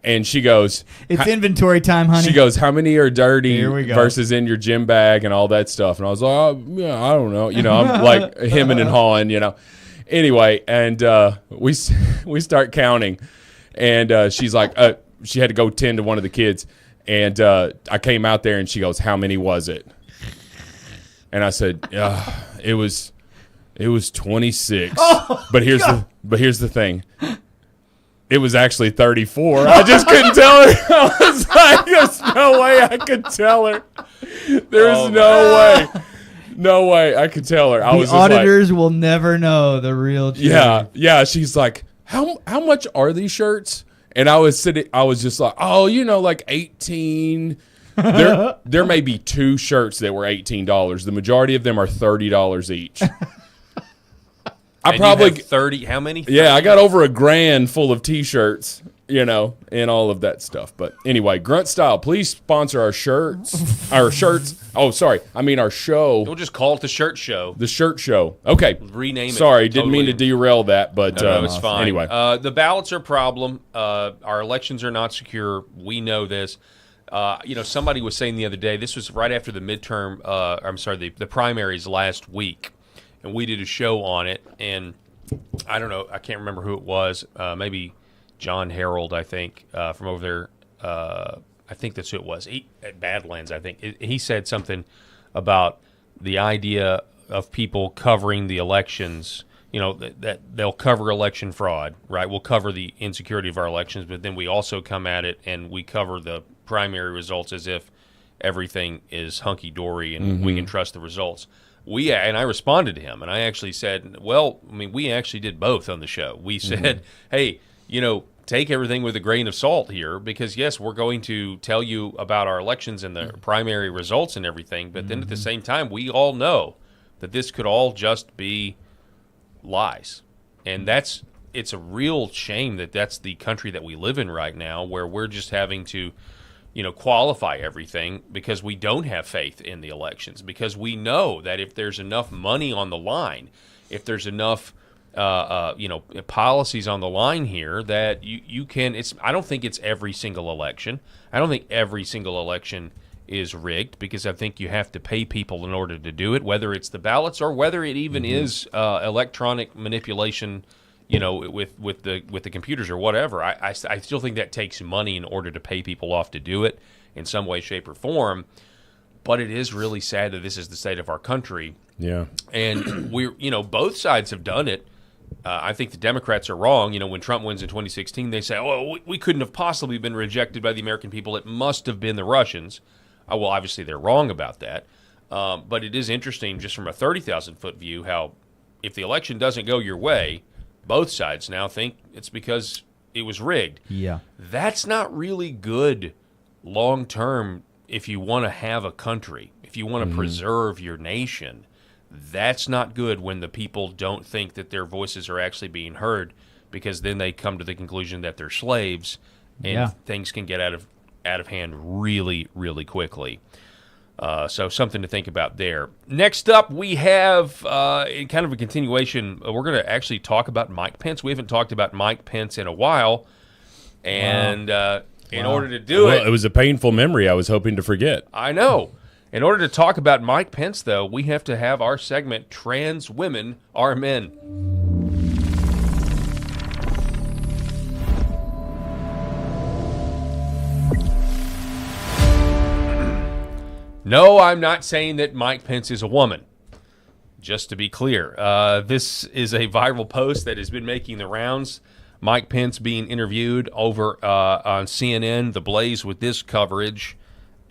C: And she goes,
D: it's inventory time, honey.
C: She goes, how many are dirty
D: Here we go.
C: versus in your gym bag and all that stuff? And I was like, oh, yeah, I don't know. I'm like hemming and hawing, Anyway, and we start counting. And she's like, she had to go tend to one of the kids. And I came out there, and she goes, how many was it? And I said, it was 26. But here's the thing. It was actually 34. I just couldn't tell her. I was like, there's no way I could tell her. There's no way I could tell her. I was
D: the auditors will never know the real truth.
C: Yeah. She's like, how much are these shirts? And I was just like, oh, like 18. There may be 2 shirts that were $18. The majority of them are $30 each. I
A: And
C: probably
A: you have 30. How many?
C: Yeah, I got over $1,000 full of T-shirts, and all of that stuff. But anyway, Grunt Style, please sponsor our shirts. Our shirts. Oh, sorry. I mean our show.
A: We'll just call it the Shirt Show.
C: The Shirt Show. Okay.
A: Rename it.
C: Sorry, didn't
A: totally.
C: mean to derail that, but
A: No, it's fine.
C: Anyway.
A: The ballots are a problem. Our elections are not secure. We know this. Somebody was saying the other day, this was right after the midterm, the primaries last week, and we did a show on it, and I don't know, I can't remember who it was, maybe John Harold, I think, from over there, I think that's who it was, at Badlands, I think. He said something about the idea of people covering the elections, that they'll cover election fraud, right? We'll cover the insecurity of our elections, but then we also come at it and we cover the primary results as if everything is hunky-dory and we can trust the results. And I responded to him, and I actually said, we actually did both on the show. We said, hey, take everything with a grain of salt here, because, yes, we're going to tell you about our elections and the primary results and everything, but then at the same time, we all know that this could all just be lies. And it's a real shame that that's the country that we live in right now, where we're just having to qualify everything because we don't have faith in the elections, because we know that if there's enough money on the line, if there's enough policies on the line here, that you can. I don't think it's every single election. I don't think every single election is rigged, because I think you have to pay people in order to do it, whether it's the ballots or whether it even is electronic manipulation, with the computers or whatever. I still think that takes money in order to pay people off to do it in some way, shape, or form. But it is really sad that this is the state of our country.
C: Yeah.
A: And both sides have done it. I think the Democrats are wrong. When Trump wins in 2016, they say, oh, we couldn't have possibly been rejected by the American people. It must have been the Russians. Well, obviously they're wrong about that. But it is interesting, just from a 30,000-foot view, how if the election doesn't go your way, both sides now think it's because it was rigged.
D: Yeah.
A: That's not really good long-term if you want to have a country, if you want to preserve your nation. That's not good when the people don't think that their voices are actually being heard, because then they come to the conclusion that they're slaves, and things can get out of hand really, really quickly. So something to think about there. Next up, we have, in kind of a continuation, we're going to actually talk about Mike Pence. We haven't talked about Mike Pence in a while, and in order to do
C: it was a painful memory I was hoping to forget.
A: I know. In order to talk about Mike Pence, though, we have to have our segment, Trans Women Are Men. No, I'm not saying that Mike Pence is a woman. Just to be clear, this is a viral post that has been making the rounds. Mike Pence being interviewed over on CNN, The Blaze, with this coverage.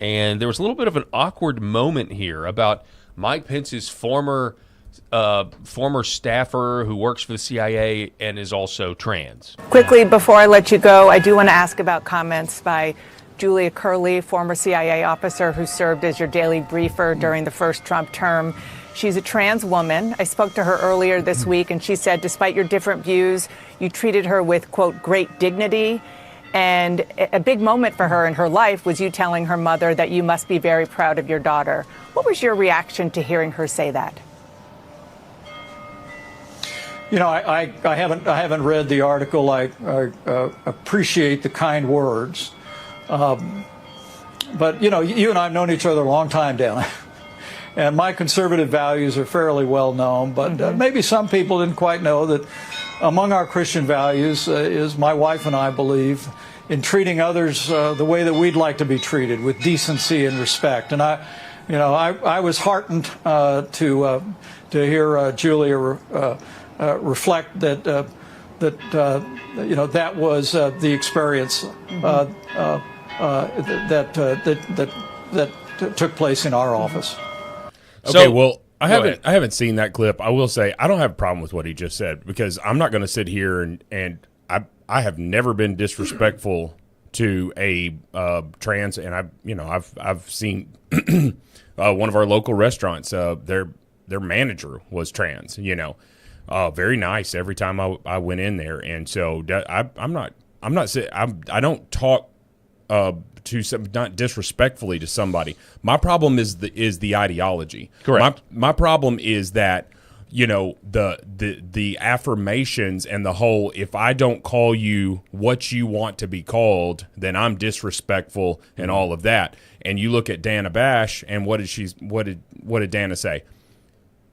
A: And there was a little bit of an awkward moment here about Mike Pence's former staffer who works for the CIA and is also trans.
H: Quickly, before I let you go, I do want to ask about comments by Julia Curley, former CIA officer who served as your daily briefer during the first Trump term. She's a trans woman. I spoke to her earlier this week, and she said, despite your different views, you treated her with, quote, great dignity. And a big moment for her in her life was you telling her mother that you must be very proud of your daughter. What was your reaction to hearing her say that?
I: I haven't read the article. I appreciate the kind words. But, you and I have known each other a long time, Dana. And my conservative values are fairly well known. But maybe some people didn't quite know that among our Christian values is my wife and I believe in treating others the way that we'd like to be treated, with decency and respect. And I was heartened to hear Julia reflect that that was the experience that took place in our office.
C: Okay, well, I haven't seen that clip. I will say I don't have a problem with what he just said, because I'm not going to sit here and I have never been disrespectful to a trans, and I've seen one of our local restaurants. Their manager was trans. Very nice every time I went in there, and so I don't talk to some, not disrespectfully to somebody. My problem is the ideology.
A: Correct.
C: My problem is that the affirmations and the whole, if I don't call you what you want to be called, then I'm disrespectful and all of that. And you look at Dana Bash, and what did Dana say?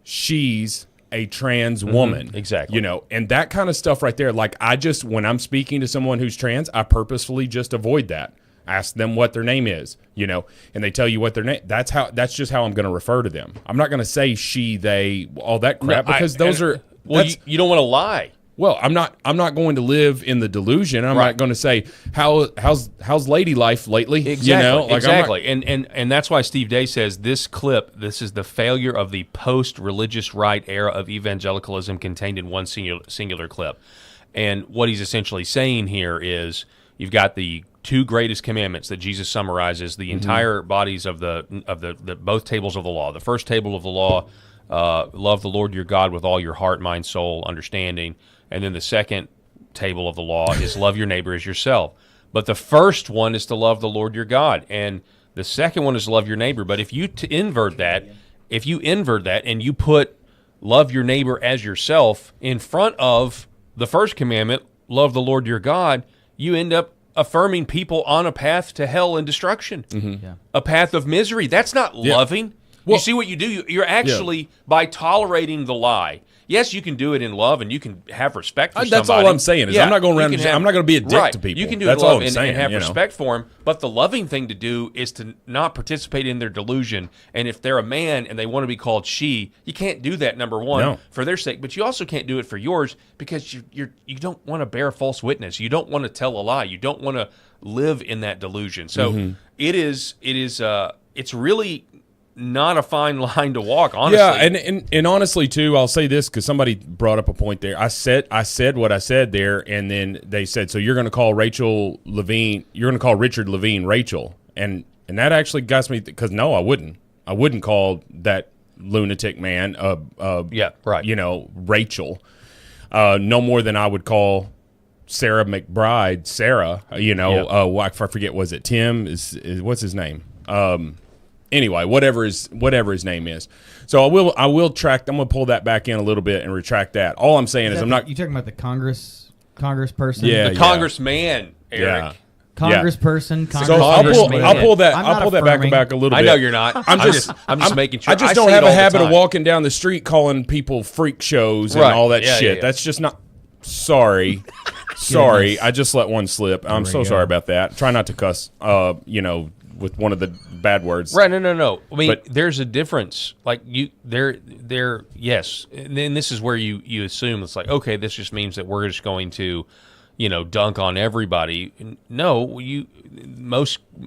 C: She's a trans woman.
A: Exactly.
C: And that kind of stuff right there. Like, when I'm speaking to someone who's trans, I purposefully just avoid that. Ask them what their name is, and they tell you what their name. That's just how I'm going to refer to them. I'm not going to say she, they, all that crap, because those are.
A: Well, you don't want to lie.
C: Well, I'm not going to live in the delusion. I'm not going to say how's lady life lately.
A: Exactly.
C: Like,
A: exactly. And that's why Steve Day says this is the failure of the post-religious right era of evangelicalism contained in one singular clip. And what he's essentially saying here is you've got the two greatest commandments that Jesus summarizes the entire bodies of the both tables of the law. The first table of the law, love the Lord your God with all your heart, mind, soul, understanding. And then the second table of the law is love your neighbor as yourself. But the first one is to love the Lord your God, and the second one is to love your neighbor. But if you invert that and you put love your neighbor as yourself in front of the first commandment, love the Lord your God, you end up affirming people on a path to hell and destruction, a path of misery. That's not loving. Well, you see what you do? You're actually, by tolerating the lie. Yes, you can do it in love, and you can have respect for somebody.
C: That's all I'm saying. I'm not going around. I'm not going to be a dick to people.
A: You can do
C: that's
A: it in love
C: all I'm saying,
A: and have respect for them. But the loving thing to do is to not participate in their delusion. And if they're a man and they want to be called she, you can't do that. Number one, for their sake, but you also can't do it for yours because you don't want to bear false witness. You don't want to tell a lie. You don't want to live in that delusion. So it's really not a fine line to walk, honestly.
C: Yeah, and honestly too, I'll say this because somebody brought up a point there. I said what I said there, and then they said, so you're going to call Richard Levine Rachel, and that actually got me because no, I wouldn't call that lunatic man Rachel, no more than I would call Sarah McBride Sarah. I forget, was it Tim? Is what's his name? Anyway, whatever his name is. So I will track. I'm going to pull that back in a little bit and retract that. All I'm saying is I'm not.
D: You talking about the congressperson?
C: Yeah,
A: the congressman, Eric.
D: Yeah. Congressperson.
C: So I'll pull that back a little bit.
A: I know you're not. I'm just making sure.
C: I just don't have a habit of walking down the street calling people freak shows and all that shit. That's just not. Sorry. I just let one slip. I'm so sorry about that. Try not to cuss. With one of the bad words.
A: Right, no. I mean, there's a difference. Like, yes. And then this is where you assume it's like, okay, this just means that we're just going to, dunk on everybody. No,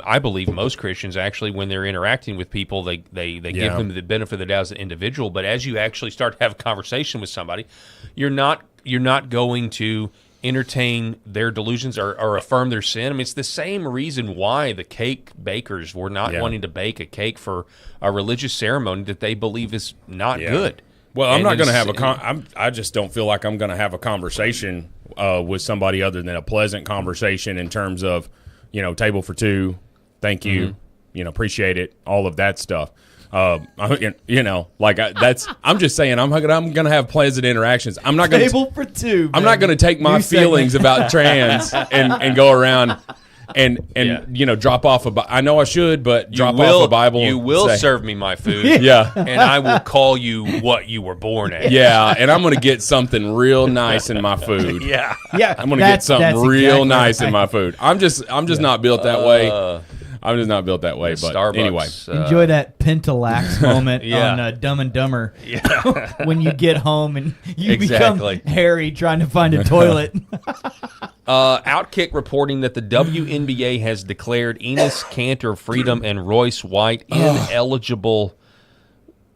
A: I believe most Christians actually, when they're interacting with people, they give them the benefit of the doubt as an individual. But as you actually start to have a conversation with somebody, you're not going to entertain their delusions or affirm their sin. I mean, it's the same reason why the cake bakers were not wanting to bake a cake for a religious ceremony that they believe is not good.
C: Well, I'm not going to have I just don't feel like I'm going to have a conversation with somebody other than a pleasant conversation in terms of, table for two, thank you, appreciate it, all of that stuff. I'm just saying I'm gonna have pleasant interactions. I'm not gonna
D: table for two.
C: I'm not gonna take my feelings about trans and go around and drop off I know I should, but drop off a Bible.
A: You will serve me my food. And I will call you what you were born as.
C: Yeah, and I'm gonna get something real nice in my food.
A: Yeah.
C: I'm gonna get something real nice in my food. I'm just not built that way. I'm just not built that way, but
A: Starbucks,
C: anyway.
D: Enjoy that Pentalax moment on Dumb and Dumber when you get home and you become Harry trying to find a toilet.
A: Outkick reporting that the WNBA has declared Enes Kanter, Freedom, and Royce White ineligible.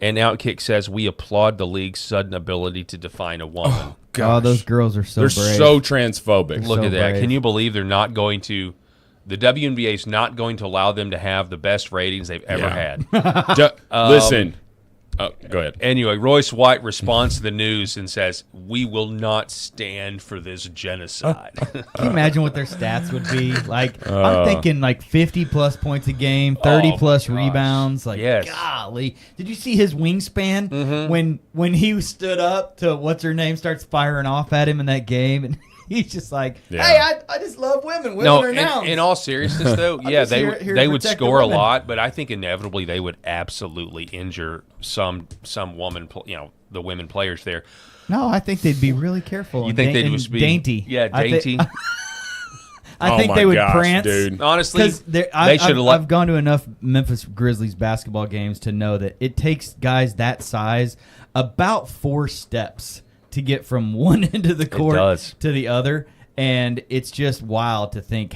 A: And Outkick says, we applaud the league's sudden ability to define a woman.
D: Oh, those girls are so
C: They're
D: brave.
C: so transphobic.
A: Look
D: so
A: at that.
D: brave.
A: Can you believe they're not going to... The WNBA is not going to allow them to have the best ratings they've ever had.
C: Listen, Go ahead.
A: Anyway, Royce White responds to the news and says, "We will not stand for this genocide."
D: Can you imagine what their stats would be? Like, I'm thinking like 50-plus points a game, 30-plus rebounds. Like,
A: Yes.
D: golly. Did you see his wingspan when he stood up to what's-her-name starts firing off at him in that game? And he's just like, hey, I just love women. Women are nouns.
A: In all seriousness, though, yeah,
D: just here to
A: they would
D: protect the
A: score a
D: women.
A: lot, but I think inevitably they would absolutely injure some woman, the women players there.
D: No, I think they'd be really careful.
A: You
D: and
A: think they'd
D: and
A: just be
D: dainty?
A: Yeah, dainty.
D: I
C: Oh
D: think
C: my
D: they would
C: gosh,
D: prance.
C: dude.
A: Honestly,
D: Because I've gone to enough Memphis Grizzlies basketball games to know that it takes guys that size about 4 steps to get from one end of the court
A: does.
D: to the other, and it's just wild to think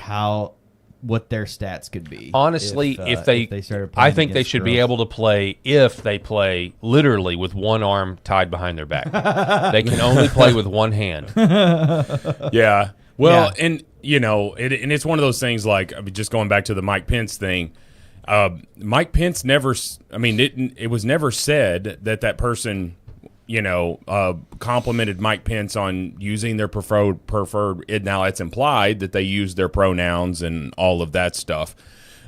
D: what their stats could be.
A: Honestly, if they
D: started
A: I
D: playing
A: think they
D: against
A: should be
D: girls.
A: able to play if they play literally with one arm tied behind their back. They can only play with one hand.
C: Yeah. Well,
D: Yeah.
C: and and it's one of those things like, I mean, just going back to the Mike Pence thing. Mike Pence never. I mean, it was never said that person, complimented Mike Pence on using their preferred. Now it's implied that they use their pronouns and all of that stuff.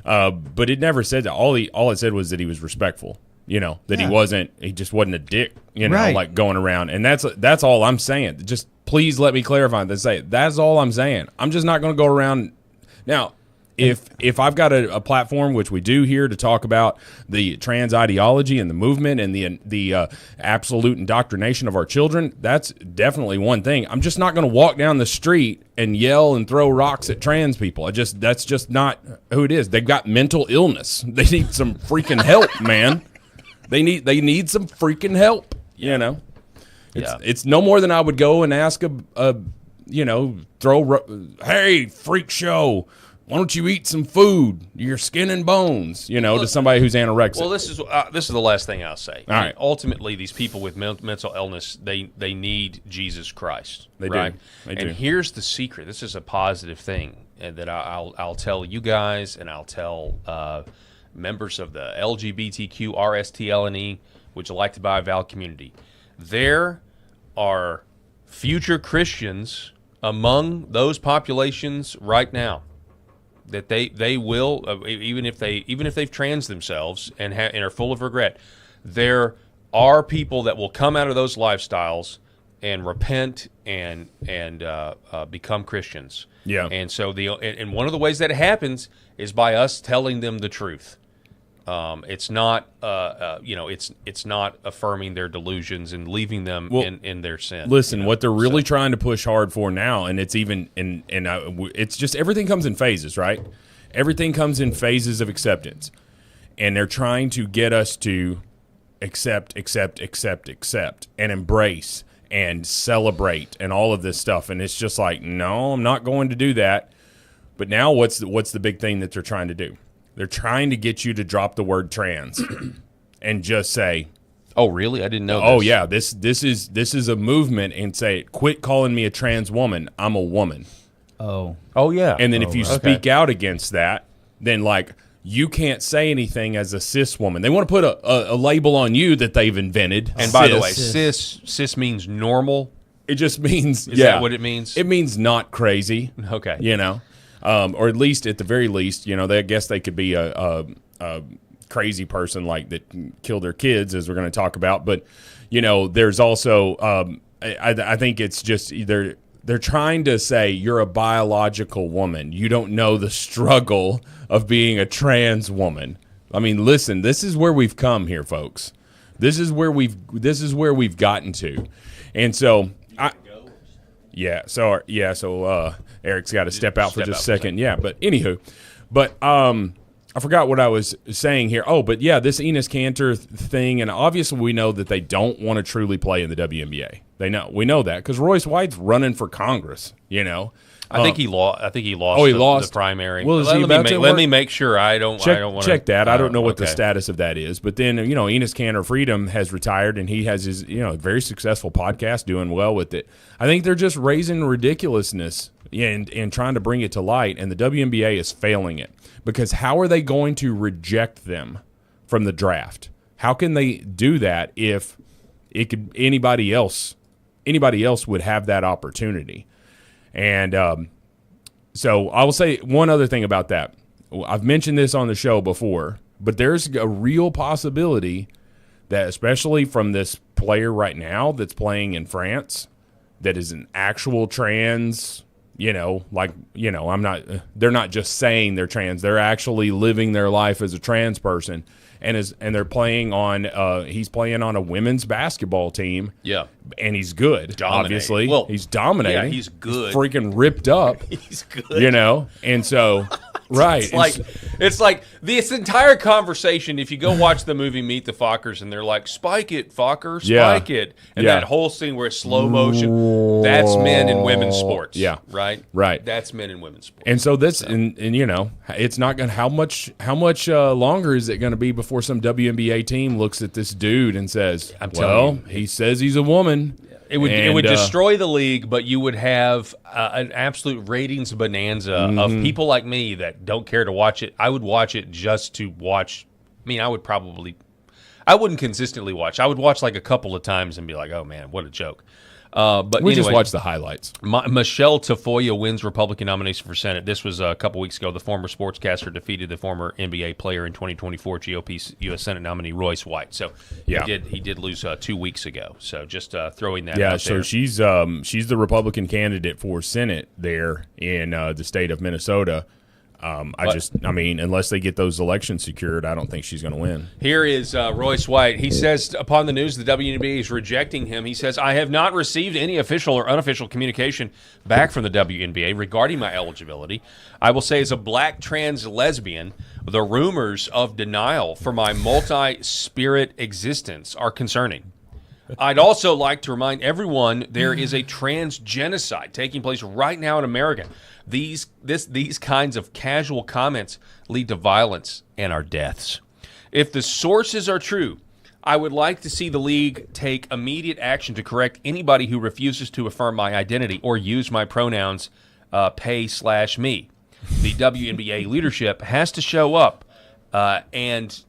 C: But it never said that. All it said was that he was respectful. That he just wasn't a dick.
D: Right.
C: Like going around, and that's all I'm saying. Just please let me clarify and say that's all I'm saying. I'm just not going to go around now. If I've got a platform, which we do here, to talk about the trans ideology and the movement and the absolute indoctrination of our children, that's definitely one thing. I'm just not going to walk down the street and yell and throw rocks at trans people. That's just not who it is. They've got mental illness. They need some freaking help, man. They need some freaking help. It's no more than I would go and ask hey, freak show, why don't you eat some food? Your skin and bones, to somebody who's anorexic.
A: Well, this is the last thing I'll say.
C: All right.
A: Ultimately, these people with mental illness, they need Jesus Christ.
C: They do.
A: right?
C: They
A: and
C: do.
A: here's the secret. This is a positive thing that I'll tell you guys, and I'll tell members of the LGBTQ RSTLNE, which elected by Val community. There are future Christians among those populations right now that they will even if they've trans themselves and are full of regret. There are people that will come out of those lifestyles and repent and become Christians.
C: Yeah.
A: And so and one of the ways that it happens is by us telling them the truth. It's not it's not affirming their delusions and leaving them in their sin.
C: Listen, what they're really trying to push hard for now, and it's even it's just everything comes in phases, right? Everything comes in phases of acceptance, and they're trying to get us to accept, and embrace and celebrate and all of this stuff. And it's just like, no, I'm not going to do that. But now, what's the big thing that they're trying to do? They're trying to get you to drop the word trans and just say,
A: "Oh, really? I didn't know."
C: Oh,
A: this.
C: yeah, this is a movement, and say, "Quit calling me a trans woman. I'm a woman."
D: Oh,
A: yeah.
C: And then if you speak out against that, then you can't say anything as a cis woman. They want to put a label on you that they've invented.
A: And by the way, cis means normal.
C: It just means
A: Is that what it means?
C: It means not crazy.
A: Okay.
C: Or at least at the very least, I guess they could be a crazy person that kill their kids, as we're going to talk about. But there's also I think it's just they're trying to say you're a biological woman. You don't know the struggle of being a trans woman. I mean, listen, this is where we've come here, folks. This is where we've gotten to, and so So Eric's got to step out for just a second. Yeah, but anywho, I forgot what I was saying here. Oh, but yeah, this Enes Kanter thing, and obviously we know that they don't want to truly play in the WNBA. We know that because Royce White's running for Congress.
A: I think he lost.
C: Oh, he lost
A: the primary.
C: Well,
A: let me make sure. I don't want to
C: check that. I don't know what the status of that is. But then Enes Kanter Freedom has retired, and he has his very successful podcast, doing well with it. I think they're just raising ridiculousness and trying to bring it to light, and the WNBA is failing it because how are they going to reject them from the draft? How can they do that if it could anybody else would have that opportunity? And so I will say one other thing about that. I've mentioned this on the show before, but there's a real possibility that, especially from this player right now that's playing in France, that is an actual trans, they're not just saying they're trans. They're actually living their life as a trans person. And they're playing on he's playing on a women's basketball team.
A: Yeah.
C: And he's good, obviously.
A: Well,
C: he's dominating.
A: Yeah, he's good.
C: He's freaking ripped up.
A: He's good.
C: And so right.
A: It's like this entire conversation, if you go watch the movie Meet the Fockers and they're like, spike it, Focker, spike it. And that whole scene where it's slow motion, that's men and women's sports.
C: Yeah.
A: Right?
C: Right.
A: That's men and women's sports.
C: And so this, and it's not going to, how much longer is it going to be before some WNBA team looks at this dude and says, he says he's a woman.
A: It would destroy the league, but you would have an absolute ratings bonanza of people like me that don't care to watch it. I would watch it just to watch. I mean, I wouldn't consistently watch. I would watch like a couple of times and be like, oh man, what a joke. But
C: we
A: anyway,
C: just watch the highlights.
A: Michelle Tafoya wins Republican nomination for Senate. This was a couple weeks ago. The former sportscaster defeated the former NBA player in 2024 GOP U.S. Senate nominee Royce White. So he did lose 2 weeks ago. So just throwing that out there.
C: So she's the Republican candidate for Senate there in the state of Minnesota. Unless they get those elections secured, I don't think she's going to win.
A: Here is Royce White. He says, upon the news the WNBA is rejecting him, he says, I have not received any official or unofficial communication back from the WNBA regarding my eligibility. I will say, as a black trans lesbian, the rumors of denial for my multi-spirit existence are concerning. I'd also like to remind everyone there is a trans genocide taking place right now in America. These kinds of casual comments lead to violence and our deaths. If the sources are true, I would like to see the league take immediate action to correct anybody who refuses to affirm my identity or use my pronouns pay/me. The WNBA leadership has to show up and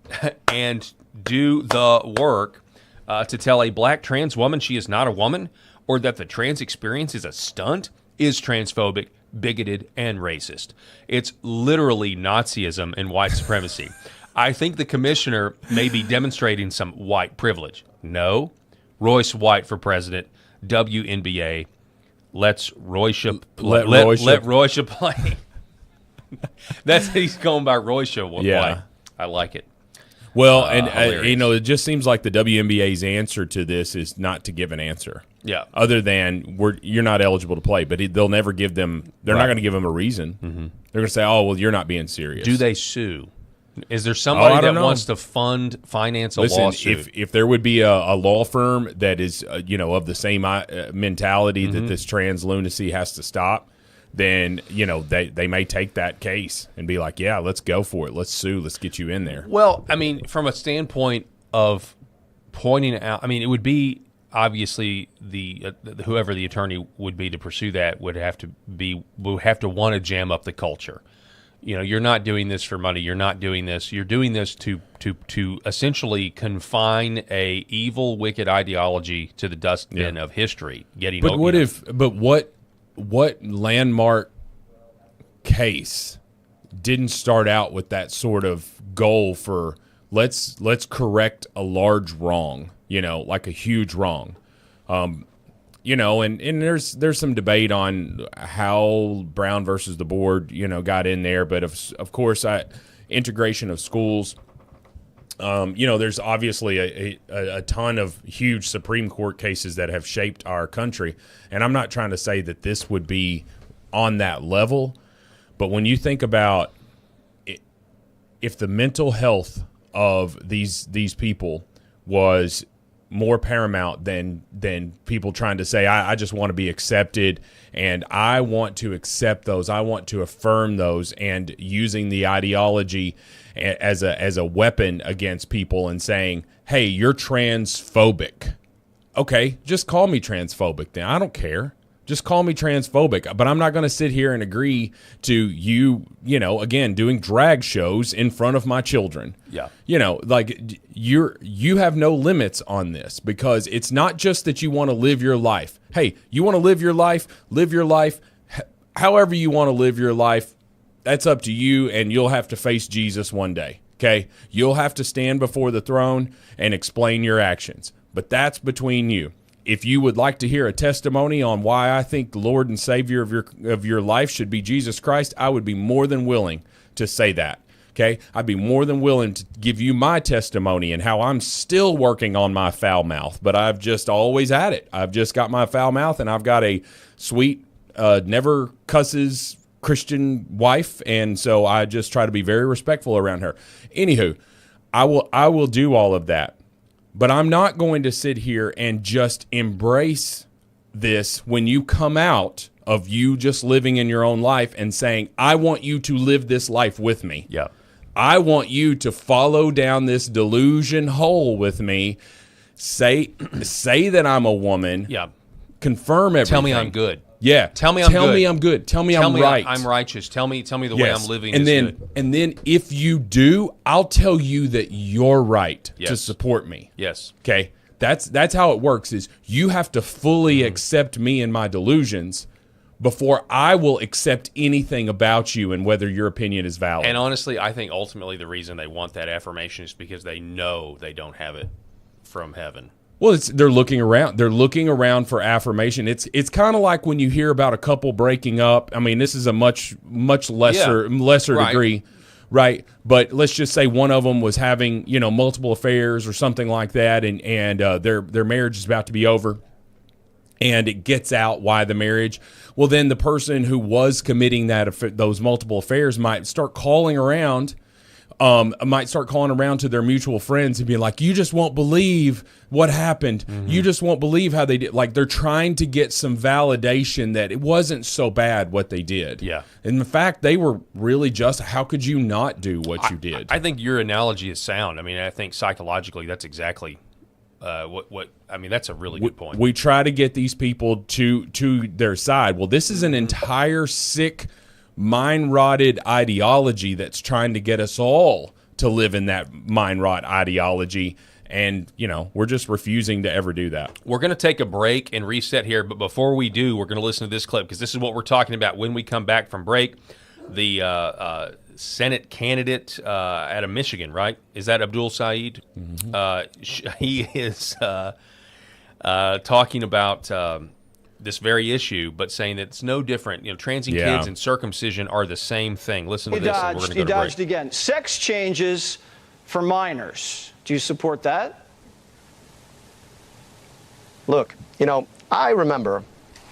A: do the work to tell a black trans woman she is not a woman, or that the trans experience is a stunt, is transphobic, bigoted, and racist. It's literally Nazism and white supremacy. I think the commissioner may be demonstrating some white privilege. No. Royce White for president, WNBA. Let Roysha play. He's going by Roysha White. I like it.
C: Well, it just seems like the WNBA's answer to this is not to give an answer.
A: Yeah.
C: Other than you're not eligible to play, but they'll never give them. They're not going to give them a reason. Mm-hmm. They're going to say, "Oh, well, you're not being serious."
A: Do they sue? Is there somebody that wants to finance a lawsuit?
C: If there would be a law firm that is of the same mentality that this trans lunacy has to stop, then they may take that case and be like, yeah, let's go for it. Let's sue. Let's get you in there.
A: Well, I mean, from a standpoint of pointing out, I mean, it would be obviously whoever the attorney would be to pursue that would have to want to jam up the culture. You're not doing this for money. You're not doing this. You're doing this to essentially confine a evil, wicked ideology to the dustbin of history.
C: What landmark case didn't start out with that sort of goal for let's correct a large wrong, like a huge wrong, and there's some debate on how Brown versus the board got in there, but of course integration of schools. There's obviously a ton of huge Supreme Court cases that have shaped our country, and I'm not trying to say that this would be on that level, but when you think about it, if the mental health of these people was more paramount than people trying to say, I just want to be accepted, and I want to accept those, I want to affirm those, and using the ideology as a weapon against people and saying, hey, you're transphobic. Okay, just call me transphobic then. I don't care. Just call me transphobic, but I'm not going to sit here and agree to you, again, doing drag shows in front of my children.
A: Yeah.
C: You have no limits on this, because it's not just that you want to live your life. Hey, you want to live your life however you want to live your life. That's up to you, and you'll have to face Jesus one day. Okay? You'll have to stand before the throne and explain your actions. But that's between you. If you would like to hear a testimony on why I think the Lord and Savior of your life should be Jesus Christ, I would be more than willing to say that. Okay? I'd be more than willing to give you my testimony and how I'm still working on my foul mouth, but I've just always had it. I've just got my foul mouth, and I've got a sweet, never cusses Christian wife, and so I just try to be very respectful around her. Anywho, I will do all of that. But I'm not going to sit here and just embrace this when you come out of you just living in your own life and saying, I want you to live this life with me.
A: Yeah.
C: I want you to follow down this delusion hole with me. Say that I'm a woman.
A: Yeah.
C: Confirm everything.
A: Tell me I'm good.
C: Yeah.
A: Tell me I'm good.
C: Tell me I'm good. Tell me I'm right.
A: I'm righteous. Tell me the way I'm living
C: and
A: is
C: then,
A: good.
C: And then if you do, I'll tell you that you're right to support me.
A: Yes.
C: Okay? That's how it works, is you have to fully accept me and my delusions before I will accept anything about you and whether your opinion is valid.
A: And honestly, I think ultimately the reason they want that affirmation is because they know they don't have it from heaven.
C: Well, they're looking around. They're looking around for affirmation. It's kind of like when you hear about a couple breaking up. I mean, this is a much lesser degree, right? But let's just say one of them was having multiple affairs or something like that, and their marriage is about to be over, and it gets out why the marriage. Well, then the person who was committing those multiple affairs might start calling around. To their mutual friends and be like, you just won't believe what happened. Mm-hmm. You just won't believe how they did. Like, they're trying to get some validation that it wasn't so bad what they did.
A: Yeah.
C: And in fact, they were really just, how could you not do what you did?
A: I think your analogy is sound. I mean, I think psychologically that's exactly that's a really good point.
C: We try to get these people to their side. Well, this is an entire sick, mind-rotted ideology that's trying to get us all to live in that mind-rot ideology, and we're just refusing to ever do that.
A: We're going to take a break and reset here, but before we do, we're going to listen to this clip because this is what we're talking about when we come back from break. The Senate candidate out of Michigan, right? Is that Abdul Saeed? Mm-hmm. He is talking about this very issue, but saying that it's no different. Transing kids and circumcision are the same thing. Listen to this, and we're going to go to break.
J: He dodged again. Sex changes for minors. Do you support that?
K: Look, I remember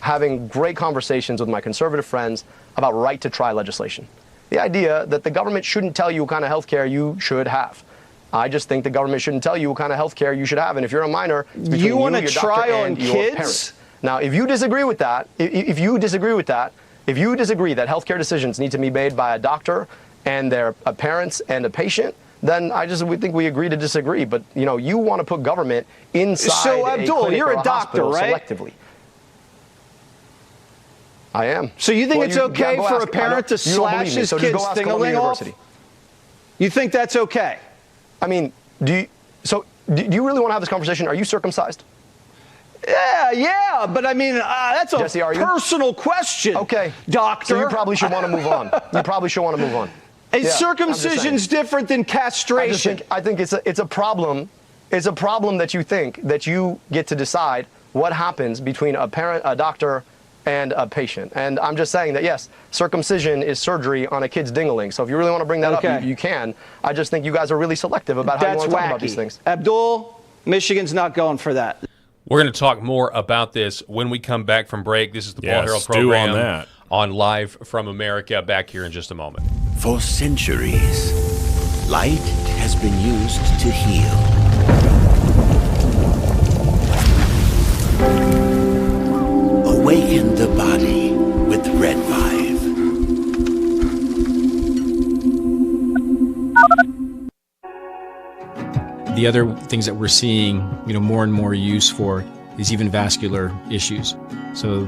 K: having great conversations with my conservative friends about right-to-try legislation. The idea that the government shouldn't tell you what kind of health care you should have. I just think the government shouldn't tell you what kind of health care you should have. And if you're a minor, it's between
J: you want to
K: your
J: try
K: doctor
J: on
K: and your
J: kids?
K: parents. Now, if you disagree with that, if you disagree that healthcare decisions need to be made by a doctor and their parents and a patient, then we think we agree to disagree. But you want to put government inside.
J: So Abdul, you're a doctor, right?
K: Selectively. I am.
J: So you think it's okay for a parent to slash his kid's thing-a-ling off? You think that's okay?
K: I mean, do you really want to have this conversation? Are you circumcised?
J: Yeah, but I mean, that's a
K: Jesse,
J: personal question.
K: Okay,
J: doctor.
K: So you probably should want to move on.
J: Is circumcision's different than castration?
K: I think it's a problem. It's a problem that you think that you get to decide what happens between a parent, a doctor, and a patient. And I'm just saying that, yes, circumcision is surgery on a kid's ding-a-ling. So if you really want to bring that up, you can. I just think you guys are really selective about how you want to talk about these things.
J: Abdul, Michigan's not going for that.
A: We're going to talk more about this when we come back from break. This is the Paul Harrell program on Live from America. Back here in just a moment.
L: For centuries, light has been used to heal. Awaken the body with Red 5.
M: The other things that we're seeing, more and more use for is even vascular issues. So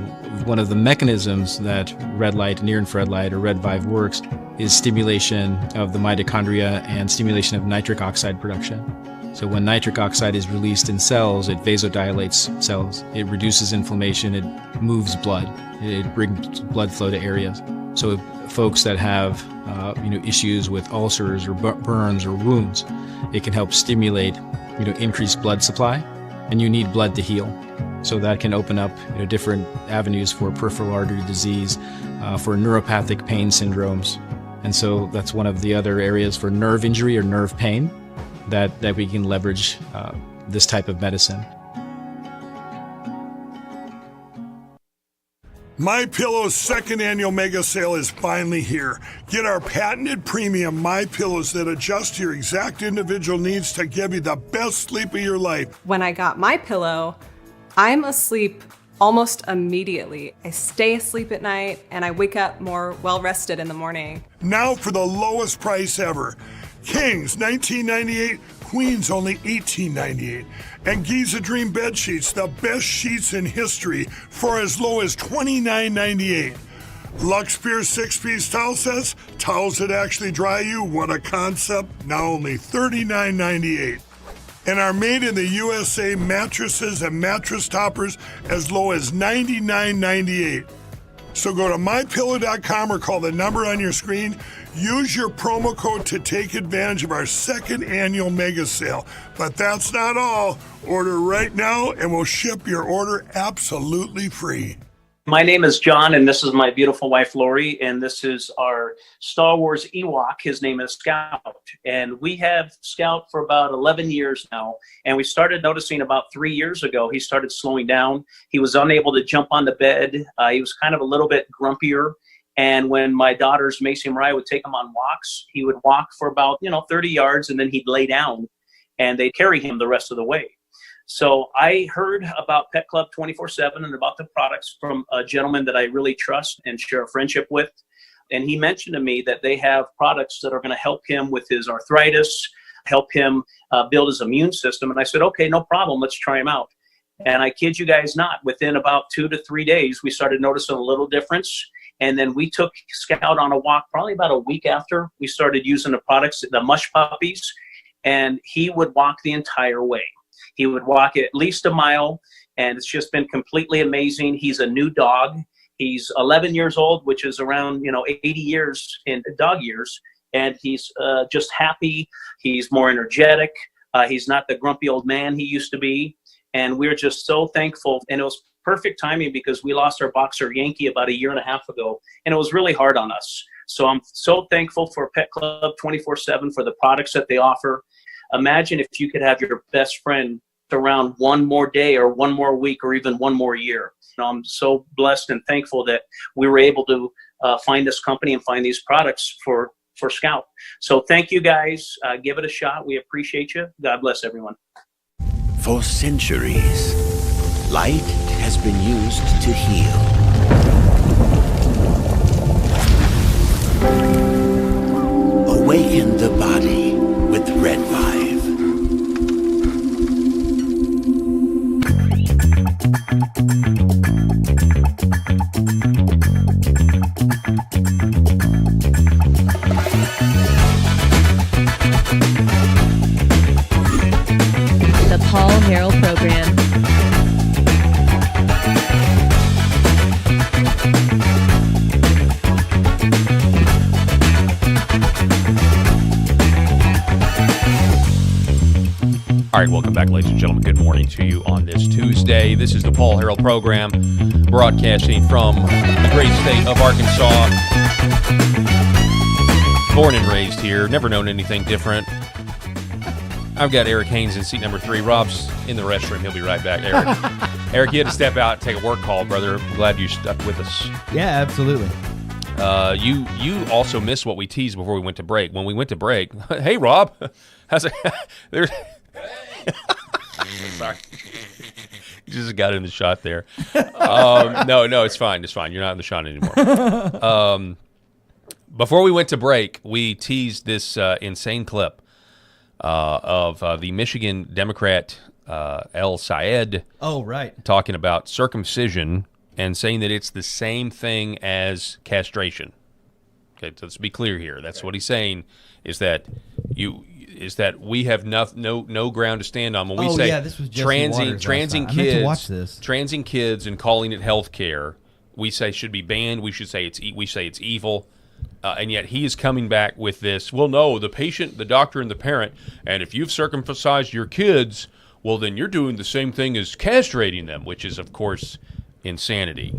M: one of the mechanisms that red light, near-infrared light, or red vive works is stimulation of the mitochondria and stimulation of nitric oxide production. So when nitric oxide is released in cells, it vasodilates cells. It reduces inflammation. It moves blood. It brings blood flow to areas. So folks that have issues with ulcers or burns or wounds, it can help stimulate increased blood supply, and you need blood to heal. So that can open up different avenues for peripheral artery disease, for neuropathic pain syndromes. And so that's one of the other areas for nerve injury or nerve pain that we can leverage this type of medicine.
N: MyPillow's second annual mega sale is finally here. Get our patented premium MyPillows that adjust to your exact individual needs to give you the best sleep of your life.
O: When I got MyPillow, I'm asleep almost immediately. I stay asleep at night and I wake up more well-rested in the morning.
N: Now for the lowest price ever. Kings, $19.98. Queens, only $18.98. And Giza Dream bed sheets, the best sheets in history, for as low as $29.98. Lux Pure 6-piece towel sets, towels that actually dry you. What a concept. Now only $39.98. And our made in the USA mattresses and mattress toppers as low as $99.98. So go to mypillow.com or call the number on your screen. Use your promo code to take advantage of our second annual mega sale. But that's not all. Order right now and we'll ship your order absolutely free.
P: My name is John, and this is my beautiful wife, Lori, and this is our Star Wars Ewok. His name is Scout, and we have Scout for about 11 years now, and we started noticing about 3 years ago he started slowing down. He was unable to jump on the bed. He was kind of a little bit grumpier, and when my daughters, Macy and Mariah, would take him on walks, he would walk for about 30 yards, and then he'd lay down, and they'd carry him the rest of the way. So I heard about Pet Club 24/7 and about the products from a gentleman that I really trust and share a friendship with. And he mentioned to me that they have products that are going to help him with his arthritis, help him build his immune system. And I said, okay, no problem. Let's try them out. And I kid you guys not, within about 2 to 3 days, we started noticing a little difference. And then we took Scout on a walk probably about a week after we started using the products, the mush puppies, and he would walk the entire way. He would walk at least a mile, and it's just been completely amazing. He's a new dog. He's 11 years old, which is around 80 years in dog years, and he's just happy. He's more energetic. He's not the grumpy old man he used to be, and we're just so thankful. And it was perfect timing because we lost our boxer Yankee about a year and a half ago, and it was really hard on us. So I'm so thankful for Pet Club 24/7 for the products that they offer. Imagine if you could have your best friend around one more day or one more week or even one more year. I'm so blessed and thankful that we were able to find this company and find these products for Scout. So thank you guys. Give it a shot. We appreciate you. God bless everyone.
L: For centuries, light has been used to heal. Awaken the body with Red Vive.
Q: The Paul Harrell Program.
A: All right, welcome back, ladies and gentlemen. Good morning to you on this Tuesday. This is the Paul Harrell Program, broadcasting from the great state of Arkansas. Born and raised here, never known anything different. I've got Eric Haynes in seat number 3. Rob's in the restroom. He'll be right back. Eric, you had to step out and take a work call, brother. I'm glad you stuck with us.
D: Yeah, absolutely.
A: You also missed what we teased before we went to break. When we went to break, hey, Rob, how's it? There's... Sorry. You just got in the shot there. No, it's fine. It's fine. You're not in the shot anymore. Before we went to break, we teased this insane clip of the Michigan Democrat El Sayed.
D: Oh, right.
A: Talking about circumcision and saying that it's the same thing as castration. Okay, so let's be clear here. That's what he's saying is that we have no ground to stand on when we say
D: this was transing
A: kids, transing kids, and calling it health care. We say should be banned. We say it's evil. And yet he is coming back with this, well, no, the patient, the doctor, and the parent, and if you've circumcised your kids, well, then you're doing the same thing as castrating them, which is, of course, insanity.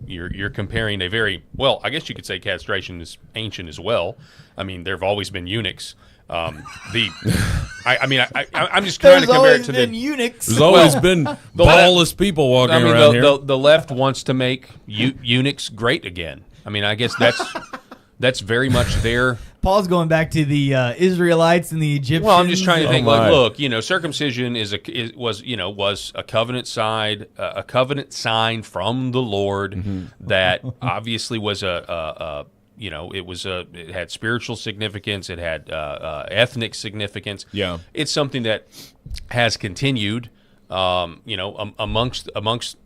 A: You're comparing a very, well, I guess you could say castration is ancient as well. I mean, there have always been eunuchs. I'm just trying to compare it to the
D: eunuchs.
C: There's always been ballless people walking around here.
A: The left wants to make eunuchs great again. I mean, I guess that's very much their.
D: Paul's going back to the Israelites and the Egyptians.
A: Well, I'm just trying to think. Like, look, circumcision was a covenant sign from the Lord that obviously was it had spiritual significance. It had ethnic significance.
C: Yeah,
A: it's something that has continued. Amongst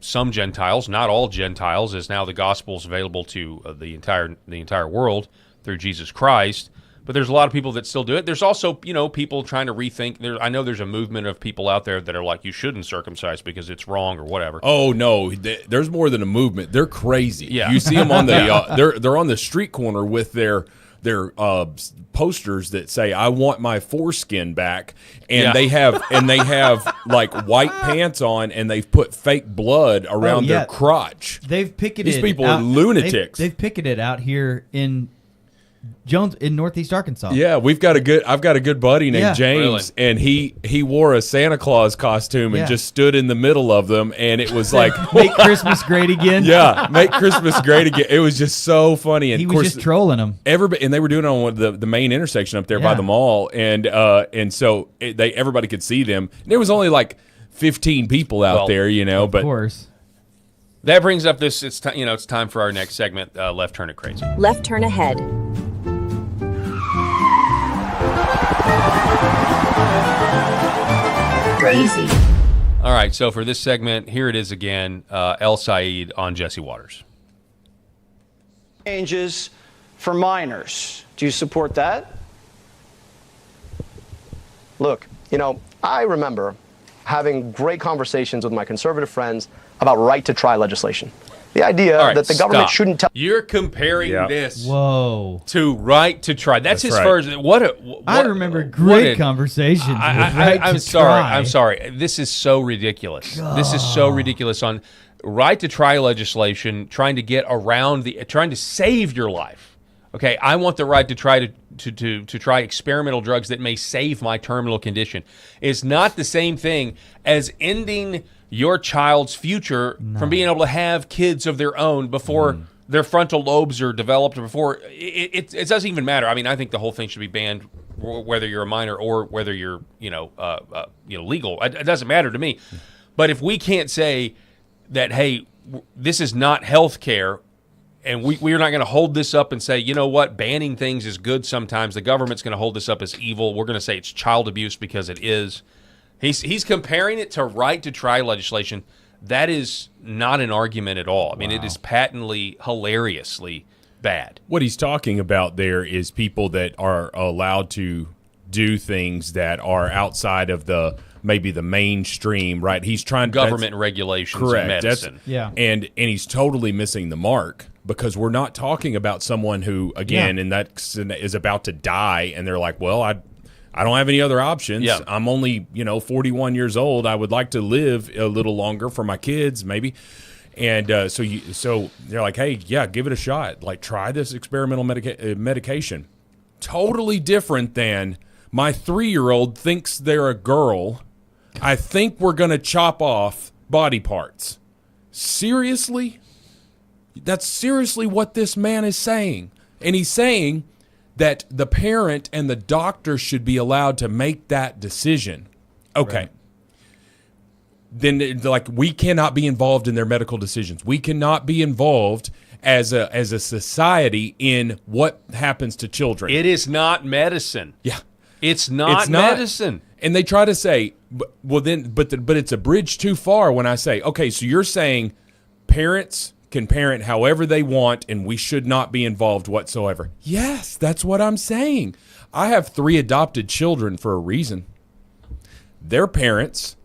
A: some Gentiles, not all Gentiles, as now the gospel is available to the entire world through Jesus Christ. But there's a lot of people that still do it. There's also, people trying to rethink. I know there's a movement of people out there that are like, you shouldn't circumcise because it's wrong or whatever.
C: Oh no, there's more than a movement. They're crazy.
A: Yeah.
C: You see them on the they're on the street corner with their posters that say "I want my foreskin back," and they have like white pants on, and they've put fake blood around their crotch.
D: They've picketed.
C: These people are lunatics.
D: They've picketed out here in Northeast Arkansas.
C: Yeah, I've got a good buddy named James, and he wore a Santa Claus costume and just stood in the middle of them, and it was like
D: make Christmas great again.
C: Yeah, make Christmas great again. It was just so funny, and
D: he
C: of
D: was
C: course,
D: just trolling them.
C: Everybody, and they were doing it on the main intersection up there by the mall, and so everybody could see them. And there was only like 15 people out there,
D: Of
C: but
D: course.
A: That brings up this. It's time for our next segment. Left Turn It Crazy.
Q: Left Turn Ahead. Crazy.
A: All right, so for this segment, here it is again, El Sayed on Jesse Waters.
J: Changes for minors. Do you support that?
K: Look, I remember having great conversations with my conservative friends about right-to-try legislation. The idea that the government shouldn't tell.
A: You're comparing this
D: to
A: right to try. That's his
C: right.
A: first.
D: I remember great conversations.
A: I'm sorry. This is so ridiculous. God. This is so ridiculous on right to try legislation, trying to get around trying to save your life. Okay, I want the right to try to try experimental drugs that may save my terminal condition. It's not the same thing as ending your child's future from being able to have kids of their own before their frontal lobes are developed, or before it doesn't even matter. I mean, I think the whole thing should be banned, whether you're a minor or whether you're legal. It doesn't matter to me. But if we can't say that, hey, this is not health care, and we're not going to hold this up and say, you know what, banning things is good sometimes. The government's going to hold this up as evil. We're going to say it's child abuse because it is. He's comparing it to right to try legislation. That is not an argument at all. I mean, it is patently, hilariously bad.
C: What he's talking about there is people that are allowed to do things that are outside of maybe the mainstream, right? He's trying
A: government regulations,
C: correct,
A: of medicine.
C: And he's totally missing the mark, because we're not talking about someone who, again, and that is about to die, and they're like, well, I don't have any other options.
A: Yeah.
C: I'm only, 41 years old. I would like to live a little longer for my kids, maybe. And so they're like, hey, yeah, give it a shot. Like, try this experimental medication. Totally different than my 3-year-old thinks they're a girl. I think we're going to chop off body parts. Seriously? That's seriously what this man is saying. And he's saying that the parent and the doctor should be allowed to make that decision. Okay. Right. Then, like, we cannot be involved in their medical decisions. We cannot be involved as a society in what happens to children.
A: It is not medicine.
C: Yeah.
A: It's not medicine.
C: And they try to say, but it's a bridge too far when I say, okay, so you're saying parents can parent however they want and we should not be involved whatsoever. Yes, that's what I'm saying. I have 3 adopted children for a reason. Their parents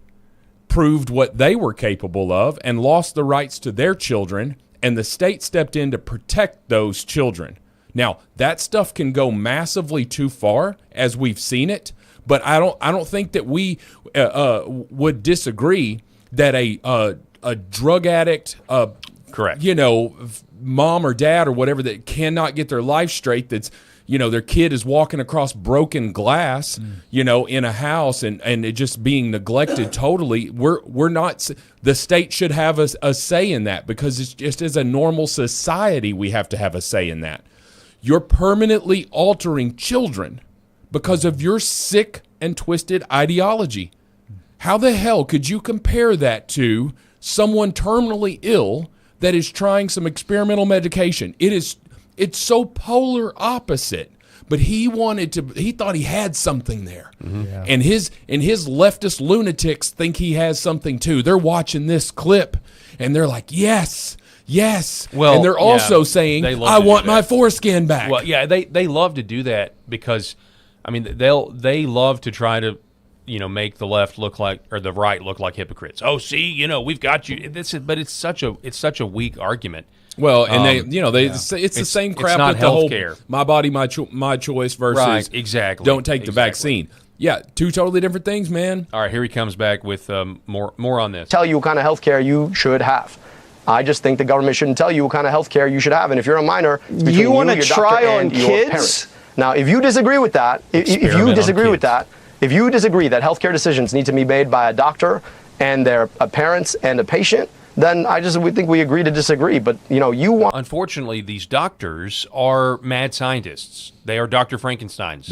C: proved what they were capable of and lost the rights to their children, and the state stepped in to protect those children. Now, that stuff can go massively too far, as we've seen it, but I don't think that we would disagree that a drug addict,
A: correct,
C: mom or dad or whatever that cannot get their life straight, that's their kid is walking across broken glass, in a house and it just being neglected totally. We're not. The state should have a say in that, because it's just as a normal society we have to have a say in that. You're permanently altering children because of your sick and twisted ideology. How the hell could you compare that to someone terminally ill that is trying some experimental medication? It's so polar opposite. But he thought he had something there. Mm-hmm. Yeah. And his leftist lunatics think he has something too. They're watching this clip and they're like, yes. Well, and they're also saying, I want my foreskin back.
A: Well, yeah, they love to do that because, they love to try to, make the left look like, or the right look like hypocrites. Oh, see, we've got you. But it's such a weak argument.
C: Well, and it's the same crap with the whole my body, my choice versus
A: right, exactly.
C: Don't take the vaccine. Yeah, 2 totally different things, man.
A: All right, here he comes back with more on this.
K: Tell you what kind of health care you should have. I just think the government shouldn't tell you what kind of health care you should have. And if you're a minor,
J: you want to try on kids?
K: Now, if you disagree with that, if you disagree that healthcare decisions need to be made by a doctor and their parents and a patient, then we think we agree to disagree. But you want.
A: Unfortunately, these doctors are mad scientists. They are Dr. Frankensteins.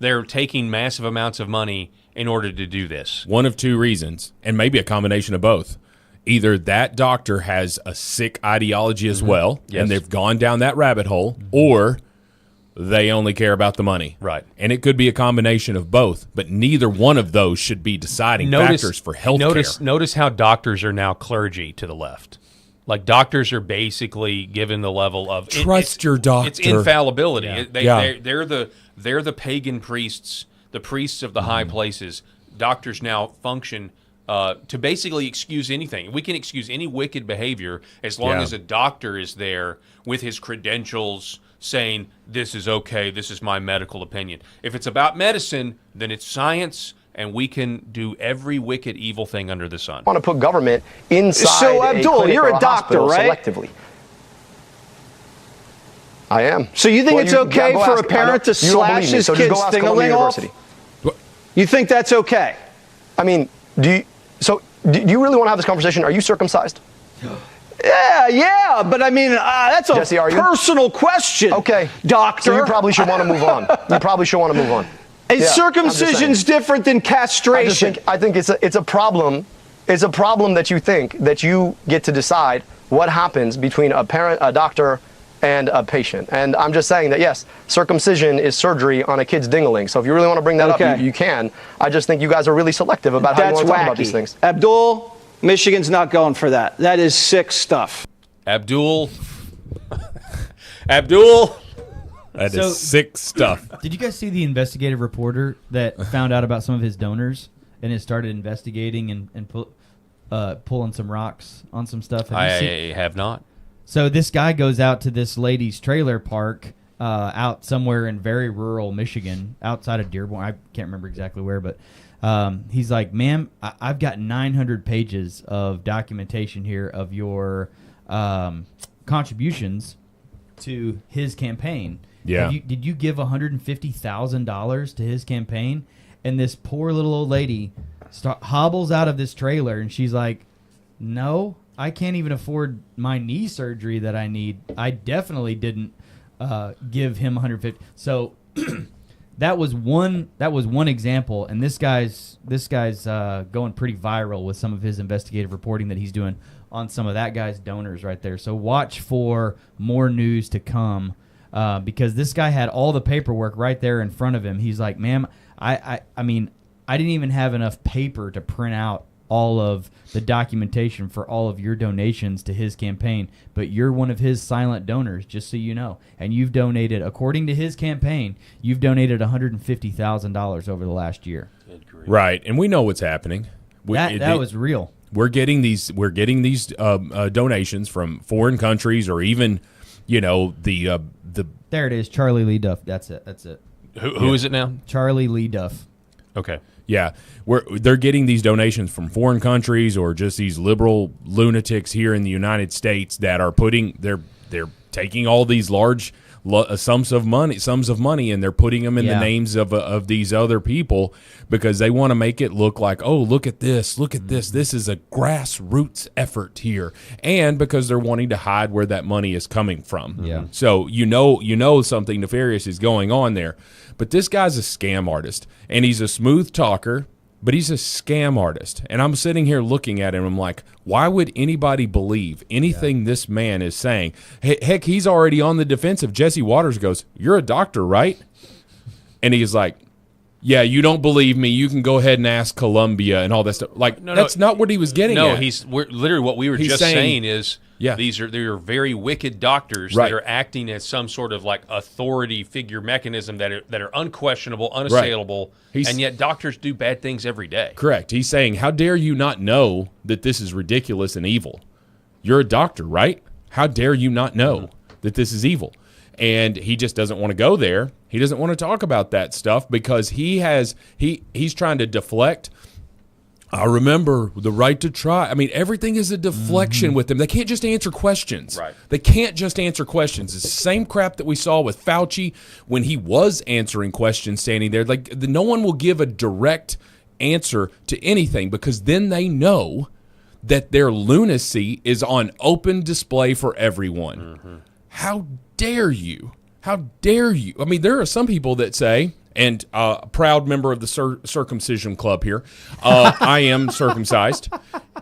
A: They're taking massive amounts of money in order to do this.
C: One of 2 reasons, and maybe a combination of both. Either that doctor has a sick ideology as well, and they've gone down that rabbit hole, or they only care about the money.
A: Right.
C: And it could be a combination of both, but neither one of those should be deciding factors for health care.
A: Notice how doctors are now clergy to the left. Like, doctors are basically given the level of
C: trust your doctor.
A: It's infallibility.
C: Yeah.
A: They're the pagan priests, the priests of the high places. Doctors now function to basically excuse anything. We can excuse any wicked behavior as long as a doctor is there with his credentials saying, this is okay, this is my medical opinion. If it's about medicine, then it's science, and we can do every wicked, evil thing under the sun.
K: Want to put government inside
J: So, Abdul, you're a doctor, right?
K: Selectively. I am.
J: So you think it's okay for a parent to slash his kid's thing-a-ling off? You think that's okay?
K: Do you really want to have this conversation? Are you circumcised?
J: Yeah, but that's a
K: Jesse,
J: personal question.
K: Okay,
J: doctor.
K: So you probably should want to move on.
J: And circumcision's different than castration.
K: I think it's a problem. It's a problem that you think that you get to decide what happens between a parent, a doctor, and a patient. And I'm just saying that, yes, circumcision is surgery on a kid's ding-a-ling. So if you really want to bring that up, you can. I just think you guys are really selective about how you want to talk about these things.
J: Abdul, Michigan's not going for that. That is sick stuff.
A: Abdul.
C: That is sick stuff.
D: Did you guys see the investigative reporter that found out about some of his donors and has started investigating and pulling some rocks on some stuff?
A: I have not.
D: So this guy goes out to this lady's trailer park out somewhere in very rural Michigan, outside of Dearborn. I can't remember exactly where, but he's like, ma'am, I've got 900 pages of documentation here of your contributions to his campaign.
C: Yeah.
D: Did you give $150,000 to his campaign? And this poor little old lady hobbles out of this trailer, and she's like, no, I can't even afford my knee surgery that I need. I definitely didn't give him $150,000. So that was one example, and this guy's going pretty viral with some of his investigative reporting that he's doing on some of that guy's donors right there. So watch for more news to come, because this guy had all the paperwork right there in front of him. He's like, ma'am, I mean, I didn't even have enough paper to print out all of the documentation for all of your donations to his campaign, but you're one of his silent donors, just so you know. And you've donated, according to his campaign, you've donated $150,000 over the last year.
C: Right, and we know what's happening.
D: That was real.
C: We're getting these donations from foreign countries, or even, the.
D: There it is, Charlie Lee Duff. That's it.
A: Who is it now?
D: Charlie Lee Duff.
A: Okay.
C: Yeah, they're getting these donations from foreign countries, or just these liberal lunatics here in the United States that are they're taking all these large sums of money, and they're putting them in the names of these other people because they want to make it look like, oh, look at this, this is a grassroots effort here, and because they're wanting to hide where that money is coming from.
D: Yeah.
C: So you know something nefarious is going on there. But this guy's a scam artist, and he's a smooth talker, but he's a scam artist. And I'm sitting here looking at him, I'm like, why would anybody believe anything this man is saying? Heck, he's already on the defensive. Jesse Waters goes, "You're a doctor, right?" And he's like, "Yeah, you don't believe me. You can go ahead and ask Columbia and all that stuff." Like, that's not what he was getting at.
A: No, literally what we were just saying is, they're very wicked doctors that are acting as some sort of like authority figure mechanism that are unquestionable, unassailable, and yet doctors do bad things every day.
C: Correct. He's saying, how dare you not know that this is ridiculous and evil? You're a doctor, right? How dare you not know that this is evil? And he just doesn't want to go there. He doesn't want to talk about that stuff because he's trying to deflect. I remember the right to try. I mean, everything is a deflection with them. They can't just answer questions.
A: Right.
C: They can't just answer questions. It's the same crap that we saw with Fauci when he was answering questions standing there. Like, no one will give a direct answer to anything because then they know that their lunacy is on open display for everyone. How dare you? How dare you? I mean, there are some people that say, and a proud member of the circumcision club here, I am circumcised,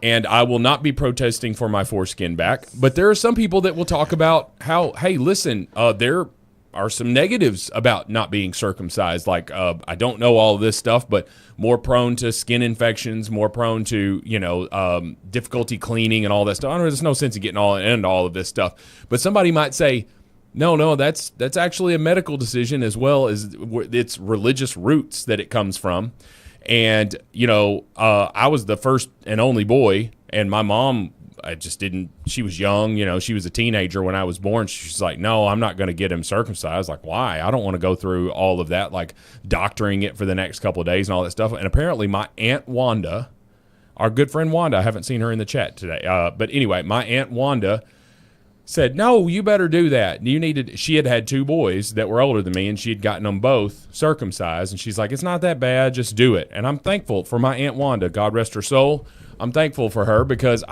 C: and I will not be protesting for my foreskin back. But there are some people that will talk about how, hey, listen, there are some negatives about not being circumcised. Like, I don't know all of this stuff, but more prone to skin infections, more prone to, difficulty cleaning and all that stuff. I don't know, there's no sense in getting into all of this stuff. But somebody might say, no, that's actually a medical decision as well as its religious roots that it comes from. And, I was the first and only boy, and my mom, she was young, she was a teenager when I was born. She's like, no, I'm not going to get him circumcised. Like, why? I don't want to go through all of that, like doctoring it for the next couple of days and all that stuff. And apparently my Aunt Wanda, our good friend Wanda, I haven't seen her in the chat today. But anyway, my Aunt Wanda said, no, you better do that. She had two boys that were older than me, and she had gotten them both circumcised. And she's like, it's not that bad, just do it. And I'm thankful for my Aunt Wanda, God rest her soul. I'm thankful for her because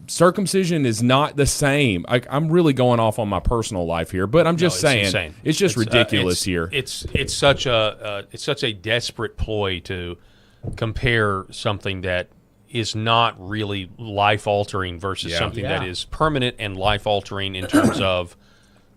C: circumcision is not the same. I'm really going off on my personal life here, but I'm just saying,
A: insane.
C: It's just ridiculous here.
A: It's such a desperate ploy to compare something that is not really life-altering versus something that is permanent and life-altering in terms of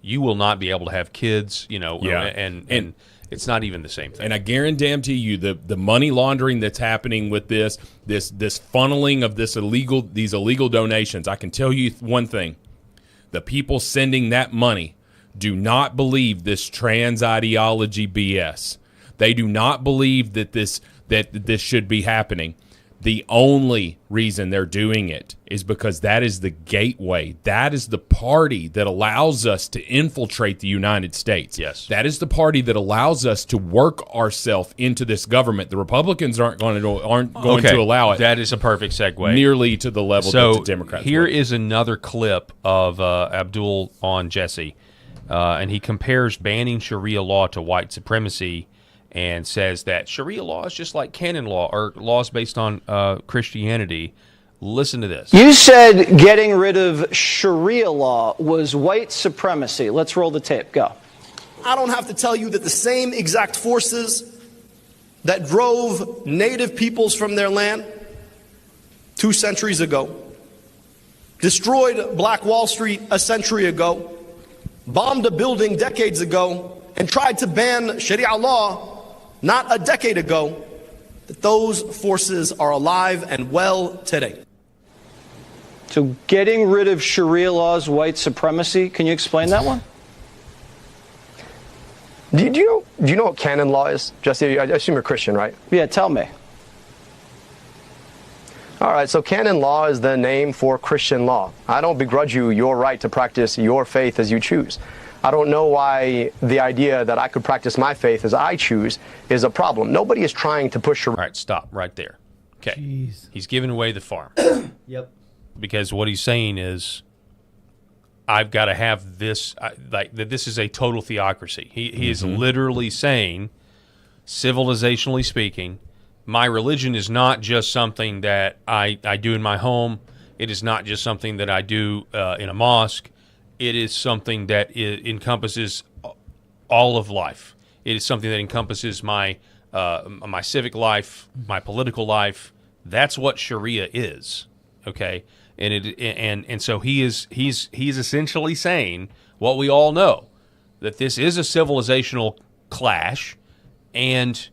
A: you will not be able to have kids, and it's not even the same thing.
C: And I guarantee you the money laundering that's happening with this funneling of these illegal donations, I can tell you one thing. The people sending that money do not believe this trans ideology BS. They do not believe that this should be happening. The only reason they're doing it is because that is the gateway. That is the party that allows us to infiltrate the United States.
A: Yes.
C: That is the party that allows us to work ourselves into this government. The Republicans aren't going to allow it.
A: That is a perfect segue.
C: Nearly to the level that the Democrats
A: here
C: would.
A: Is another clip of Abdul on Jesse, and he compares banning Sharia law to white supremacy and says that Sharia law is just like canon law or laws based on Christianity. Listen to this.
J: You said getting rid of Sharia law was white supremacy. Let's roll the tape. Go.
R: I don't have to tell you that the same exact forces that drove native peoples from their land 2 centuries ago, destroyed Black Wall Street a century ago, bombed a building decades ago, and tried to ban Sharia law not a decade ago, that those forces are alive and well today.
J: So getting rid of Sharia law is white supremacy. Can you explain that one?
K: Do you know what canon law is? Jesse, I assume you're Christian, right?
J: Yeah, tell me.
K: All right, so canon law is the name for Christian law. I don't begrudge you your right to practice your faith as you choose. I don't know why the idea that I could practice my faith as I choose is a problem. Nobody is trying to push.
A: All right, stop right there. Okay.
D: Jeez.
A: He's giving away the farm.
D: Yep.
A: Because what he's saying is, I've got to have this, like that. This is a total theocracy. He is literally saying, civilizationally speaking, my religion is not just something that I do in my home. It is not just something that I do in a mosque. It is something that encompasses all of life. It is something that encompasses my my civic life, my political life. That's what Sharia is. Okay. And so he's essentially saying what we all know, that this is a civilizational clash, and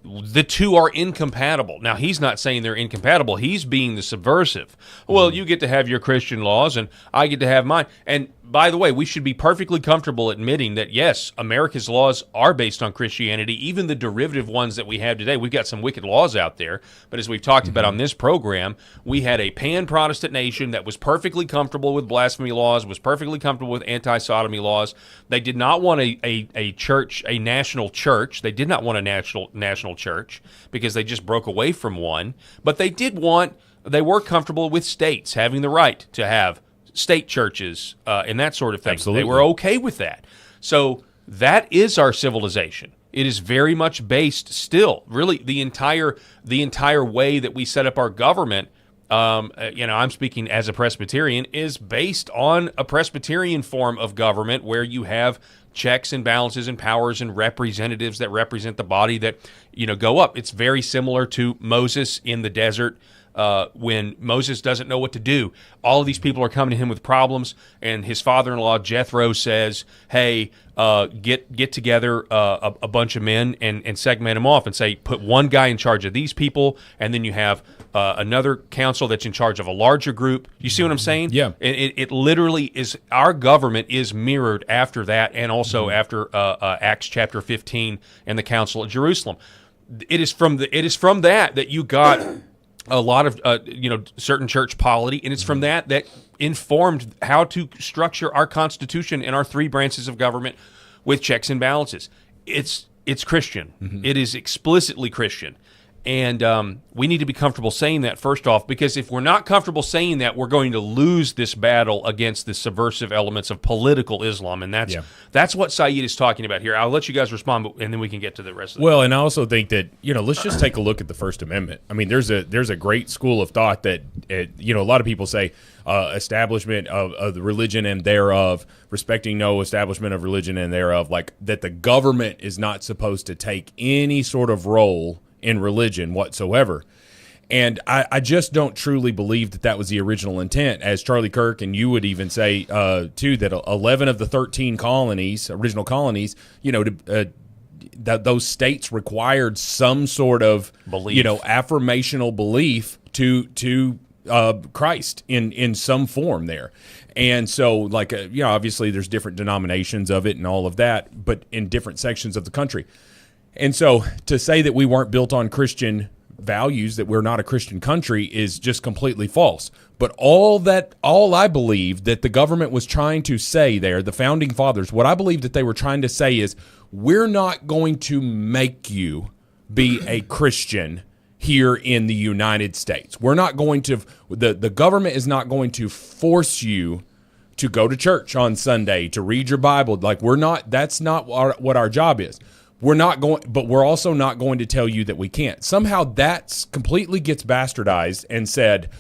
A: the two are incompatible. Now, he's not saying they're incompatible. He's being the subversive. Well, you get to have your Christian laws, and I get to have mine. And by the way, we should be perfectly comfortable admitting that, yes, America's laws are based on Christianity, even the derivative ones that we have today. We've got some wicked laws out there, but as we've talked about on this program, we had a pan-Protestant nation that was perfectly comfortable with blasphemy laws, was perfectly comfortable with anti-sodomy laws. They did not want a church, a national church. They did not want a national church because they just broke away from one, but they were comfortable with states having the right to have state churches and that sort of thing.
C: Absolutely.
A: They were okay with that. So that is our civilization. It is very much based still, really, the entire way that we set up our government. I'm speaking as a Presbyterian, is based on a Presbyterian form of government where you have checks and balances and powers and representatives that represent the body that go up. It's very similar to Moses in the desert. When Moses doesn't know what to do, all of these people are coming to him with problems, and his father-in-law Jethro says, "Hey, get together a bunch of men and segment them off and say, put one guy in charge of these people, and then you have another council that's in charge of a larger group." You see what I'm saying?
C: Yeah.
A: It literally is. Our government is mirrored after that, and also after Acts chapter 15 and the Council of Jerusalem. It is from that you got a lot of certain church polity, and it's from that informed how to structure our Constitution and our three branches of government with checks and balances. It's Christian. It is explicitly Christian. And we need to be comfortable saying that, first off, because if we're not comfortable saying that, we're going to lose this battle against the subversive elements of political Islam. And that's what Saeed is talking about here. I'll let you guys respond, and then we can get to the rest of it.
C: Well, and I also think that, let's just take a look at the First Amendment. I mean, there's a great school of thought that, a lot of people say establishment of the religion and thereof, respecting no establishment of religion and thereof, like that the government is not supposed to take any sort of role in religion whatsoever. And I just don't truly believe that was the original intent, as Charlie Kirk and you would even say, too, that 11 of the 13 original colonies, that those states required some sort of
A: belief,
C: affirmational belief to Christ in some form there. And so, obviously there's different denominations of it and all of that, but in different sections of the country. And so to say that we weren't built on Christian values, that we're not a Christian country, is just completely false. But all I believe that the government was trying to say there, the founding fathers, what I believe that they were trying to say is, we're not going to make you be a Christian here in the United States. We're not going to, the government is not going to force you to go to church on Sunday, to read your Bible. That's not what our job is. We're not going, but we're also not going to tell you that we can't. Somehow that completely gets bastardized and said,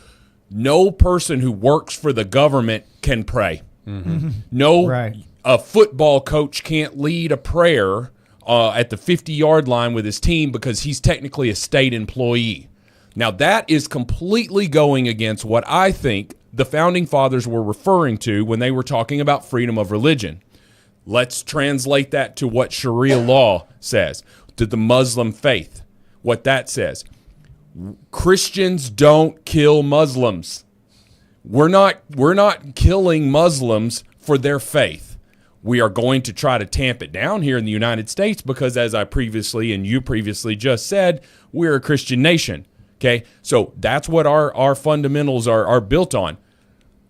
C: no person who works for the government can pray. A football coach can't lead a prayer at the 50-yard line with his team because he's technically a state employee. Now that is completely going against what I think the founding fathers were referring to when they were talking about freedom of religion. Let's translate that to what Sharia law says. to the Muslim faith, what that says. Christians don't kill Muslims. We're not killing Muslims for their faith. We are going to try to tamp it down here in the United States because, as I previously and you previously just said, we're a Christian nation. Okay, so that's what our fundamentals are built on.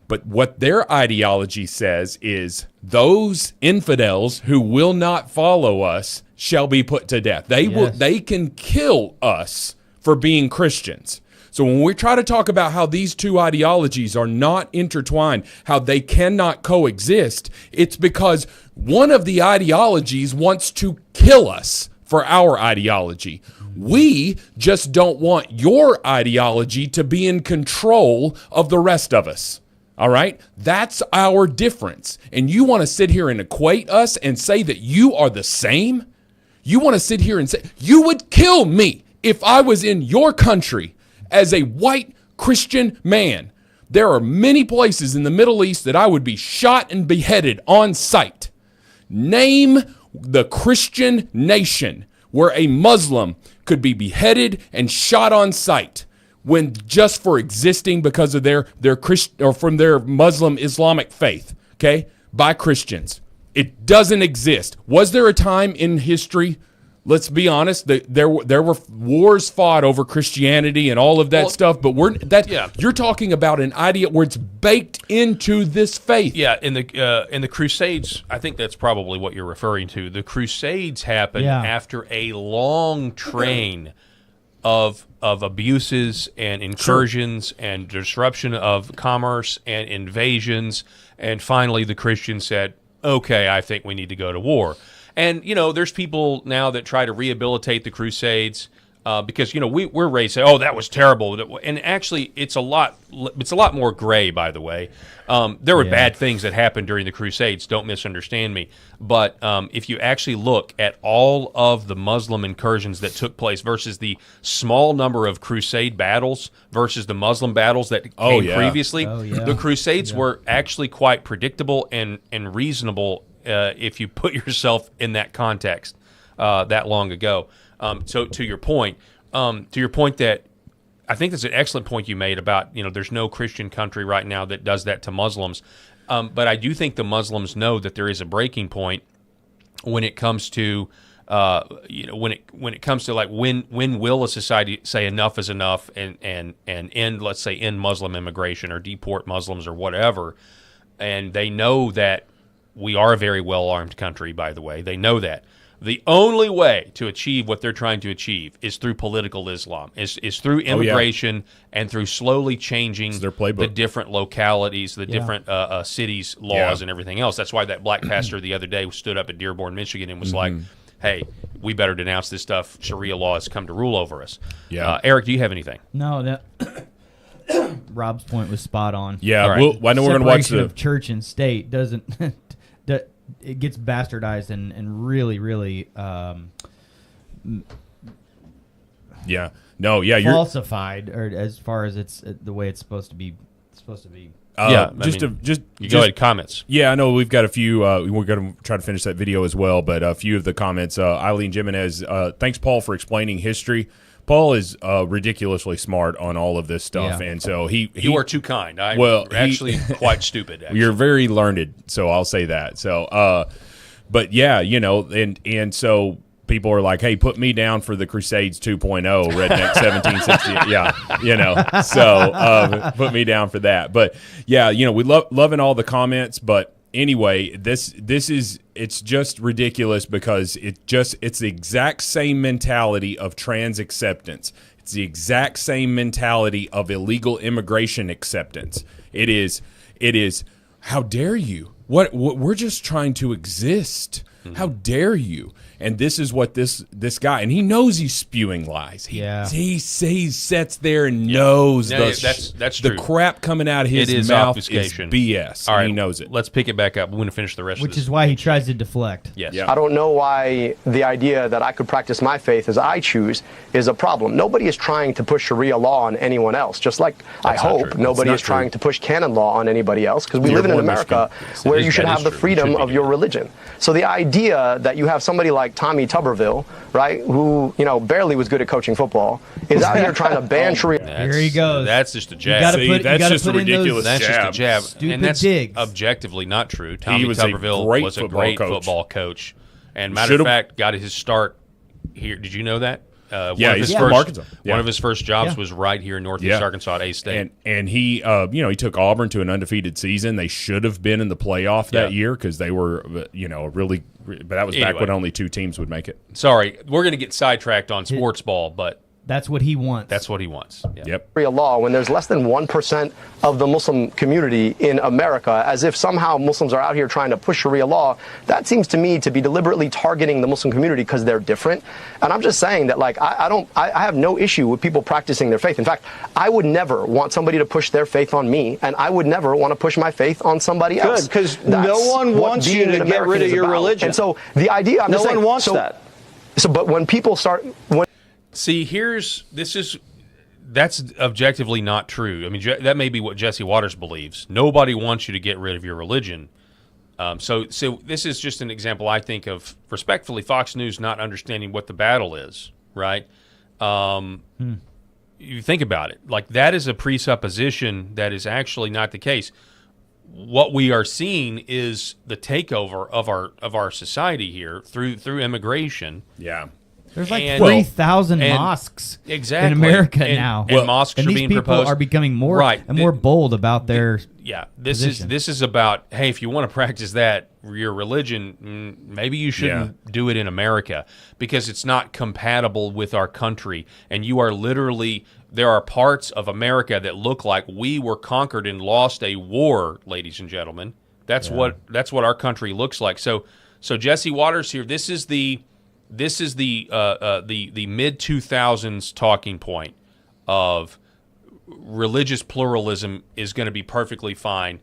C: But what their ideology says is those infidels who will not follow us shall be put to death. They can kill us for being Christians. So when we try to talk about how these two ideologies are not intertwined, how they cannot coexist, it's because one of the ideologies wants to kill us for our ideology. We just don't want your ideology to be in control of the rest of us. All right? That's our difference. And you want to sit here and equate us and say that you are the same? You want to sit here and say, you would kill me if I was in your country as a white Christian man. There are many places in the Middle East that I would be shot and beheaded on sight. Name the Christian nation where a Muslim could be beheaded and shot on sight when just for existing because of their Christian or from their Muslim Islamic faith, okay, by Christians. It doesn't exist. Was there a time in history, let's be honest, there were wars fought over Christianity and all of that stuff, but you're talking about an idea where it's baked into this faith.
A: Yeah, in the Crusades, I think that's probably what you're referring to. The Crusades happened after a long train of abuses and incursions and disruption of commerce and invasions, and finally the Christians said, okay, I think we need to go to war. And, there's people now that try to rehabilitate the Crusades because, we're raised to say, oh, that was terrible. And actually, it's a lot more gray, by the way. There were bad things that happened during the Crusades. Don't misunderstand me. But if you actually look at all of the Muslim incursions that took place versus the small number of Crusade battles versus the Muslim battles that came previously, the Crusades were actually quite predictable and reasonable if you put yourself in that context that long ago. So to your point that I think that's an excellent point you made about, there's no Christian country right now that does that to Muslims. But I do think the Muslims know that there is a breaking point when it comes to, when it comes to like when will a society say enough is enough and end, let's say, end Muslim immigration or deport Muslims or whatever. And they know that we are a very well-armed country, by the way. They know that. The only way to achieve what they're trying to achieve is through political Islam, is through immigration and through slowly changing the different localities, the different cities' laws and everything else. That's why that black pastor the other day stood up at Dearborn, Michigan and was like, hey, we better denounce this stuff. Sharia law has come to rule over us. Yeah. Eric, do you have anything?
D: No, Rob's point was spot on.
C: Yeah, I know we're going to watch the
D: of church and state doesn't it gets bastardized and really, really falsified, or as far as it's the way it's supposed to be.
A: Just go ahead. Comments.
C: Yeah, I know we've got a few. We're going to try to finish that video as well, but a few of the comments. Eileen Jimenez, thanks, Paul, for explaining history. Paul is ridiculously smart on all of this stuff, and so
A: you are too kind. I'm actually quite stupid. Actually.
C: You're very learned, so I'll say that. So, but yeah, and so people are like, "Hey, put me down for the Crusades 2.0, Redneck 1760." So put me down for that. But yeah, we loving all the comments, but. Anyway, it's just ridiculous because it's the exact same mentality of trans acceptance. It's the exact same mentality of illegal immigration acceptance. It is how dare you? What we're just trying to exist. How dare you? And this is what this guy, and he knows he's spewing lies. He sits there and knows
A: that's
C: the
A: true.
C: Crap coming out of his mouth is BS.
A: All right,
C: he knows it.
A: Let's pick it back up. We're going to finish the rest of this.
D: Which is why he tries to deflect.
A: Yes.
K: I don't know why the idea that I could practice my faith as I choose is a problem. Nobody is trying to push Sharia law on anyone else, just like I hope nobody is trying to push canon law on anybody else, because we live in America where you should have the freedom of your religion. So the idea that you have somebody like like Tommy Tuberville, right, who, barely was good at coaching football, is out here trying to ban Sharia.
D: Here he goes.
A: That's just a jab.
C: That's just a ridiculous
A: That's
C: jab.
A: just a jab.
D: Stupid
A: And that's
D: digs.
A: objectively not true. Tommy
C: was
A: Tuberville was a great football coach. And matter of fact, got his start here. Did you know that?
C: He's from Arkansas.
A: One of his first jobs was right here in Northeast Arkansas at A-State.
C: And he, he took Auburn to an undefeated season. They should have been in the playoff that year because they were, really. But that was back when only 2 teams would make it.
A: Sorry, we're going to get sidetracked on sports ball, but
D: that's what he wants.
A: That's what he wants. Yeah.
C: Yep.
K: Sharia law when there's less than 1% of the Muslim community in America, as if somehow Muslims are out here trying to push Sharia law. That seems to me to be deliberately targeting the Muslim community because they're different. And I'm just saying that, like, I have no issue with people practicing their faith. In fact, I would never want somebody to push their faith on me, and I would never want to push my faith on somebody else.
J: Good, because no one wants you to get rid of your religion.
K: And so the idea,
J: no one wants that.
K: So, but when people start,
A: see, that's objectively not true. I mean, that may be what Jesse Waters believes. Nobody wants you to get rid of your religion. So this is just an example, I think, of respectfully Fox News not understanding what the battle is, right? You think about it. Like, that is a presupposition that is actually not the case. What we are seeing is the takeover of our society here through immigration.
C: Yeah.
D: There's like 3,000 mosques in America now.
A: And mosques
D: and
A: are
D: these
A: being
D: people
A: proposed.
D: are becoming more and more bold about their
A: this
D: position.
A: is about, hey, if you want to practice your religion, maybe you shouldn't do it in America because it's not compatible with our country. And you are literally, there are parts of America that look like we were conquered and lost a war, ladies and gentlemen. That's what our country looks like. So Jesse Waters here, this is the mid 2000s talking point of religious pluralism is going to be perfectly fine.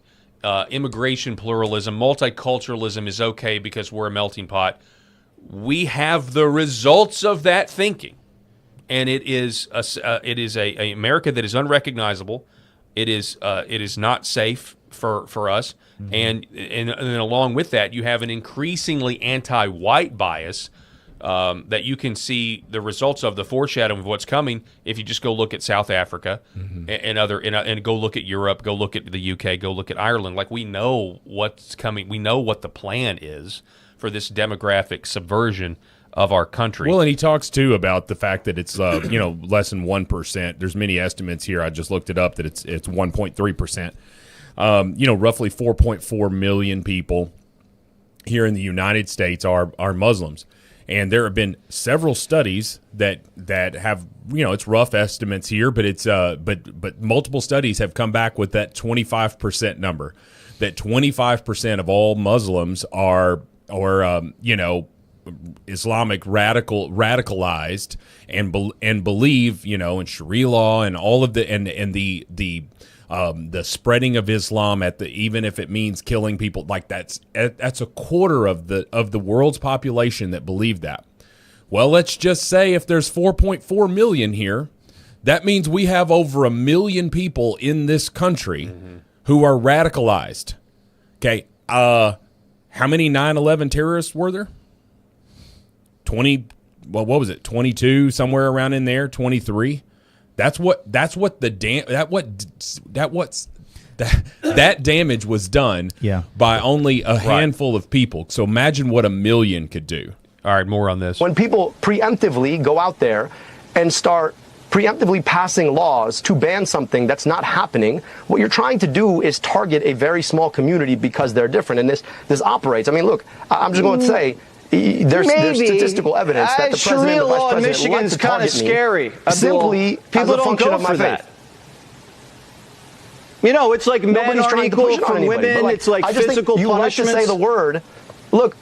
A: Immigration pluralism, multiculturalism is okay because we're a melting pot. We have the results of that thinking, and it is a America that is unrecognizable. It is not safe for us, and along with that, you have an increasingly anti-white bias. That you can see the results of, the foreshadowing of what's coming if you just go look at South Africa and go look at Europe, go look at the UK, go look at Ireland. Like, we know what's coming. We know what the plan is for this demographic subversion of our country.
C: Well, and he talks too about the fact that it's less than 1%. There's many estimates here. I just looked it up that it's 1.3%. Roughly 4.4 million people here in the United States are Muslims. And there have been several studies that have, it's rough estimates here, but it's but multiple studies have come back with that 25% number. That 25% of all Muslims are Islamic radicalized and believe, in Sharia law and all of the spreading of Islam even if it means killing people, like that's a quarter of the world's population that believe that. Well, let's just say if there's 4.4 million here, that means we have over 1 million people in this country who are radicalized. Okay, how many 9/11 terrorists were there? 20. Well, what was it? 22, somewhere around in there. 23. That damage was done by only a handful of people. So imagine what 1 million could do.
A: All right, more on this.
K: When people preemptively go out there and start preemptively passing laws to ban something that's not happening, what you're trying to do is target a very small community because they're different. And this operates. I mean, look, I'm just going to say, there's statistical evidence that the president
J: Sharia
K: and the vice
J: law in
K: president
J: Michigan is kind of scary.
K: Simply
J: people
K: as a
J: don't
K: function
J: go
K: of my
J: for
K: faith.
J: that. It's like men
K: Nobody's
J: aren't
K: trying to
J: equal
K: push it on
J: from
K: anybody,
J: women.
K: but
J: It's like
K: I just
J: physical
K: think you
J: punishments.
K: like to say the word. Look,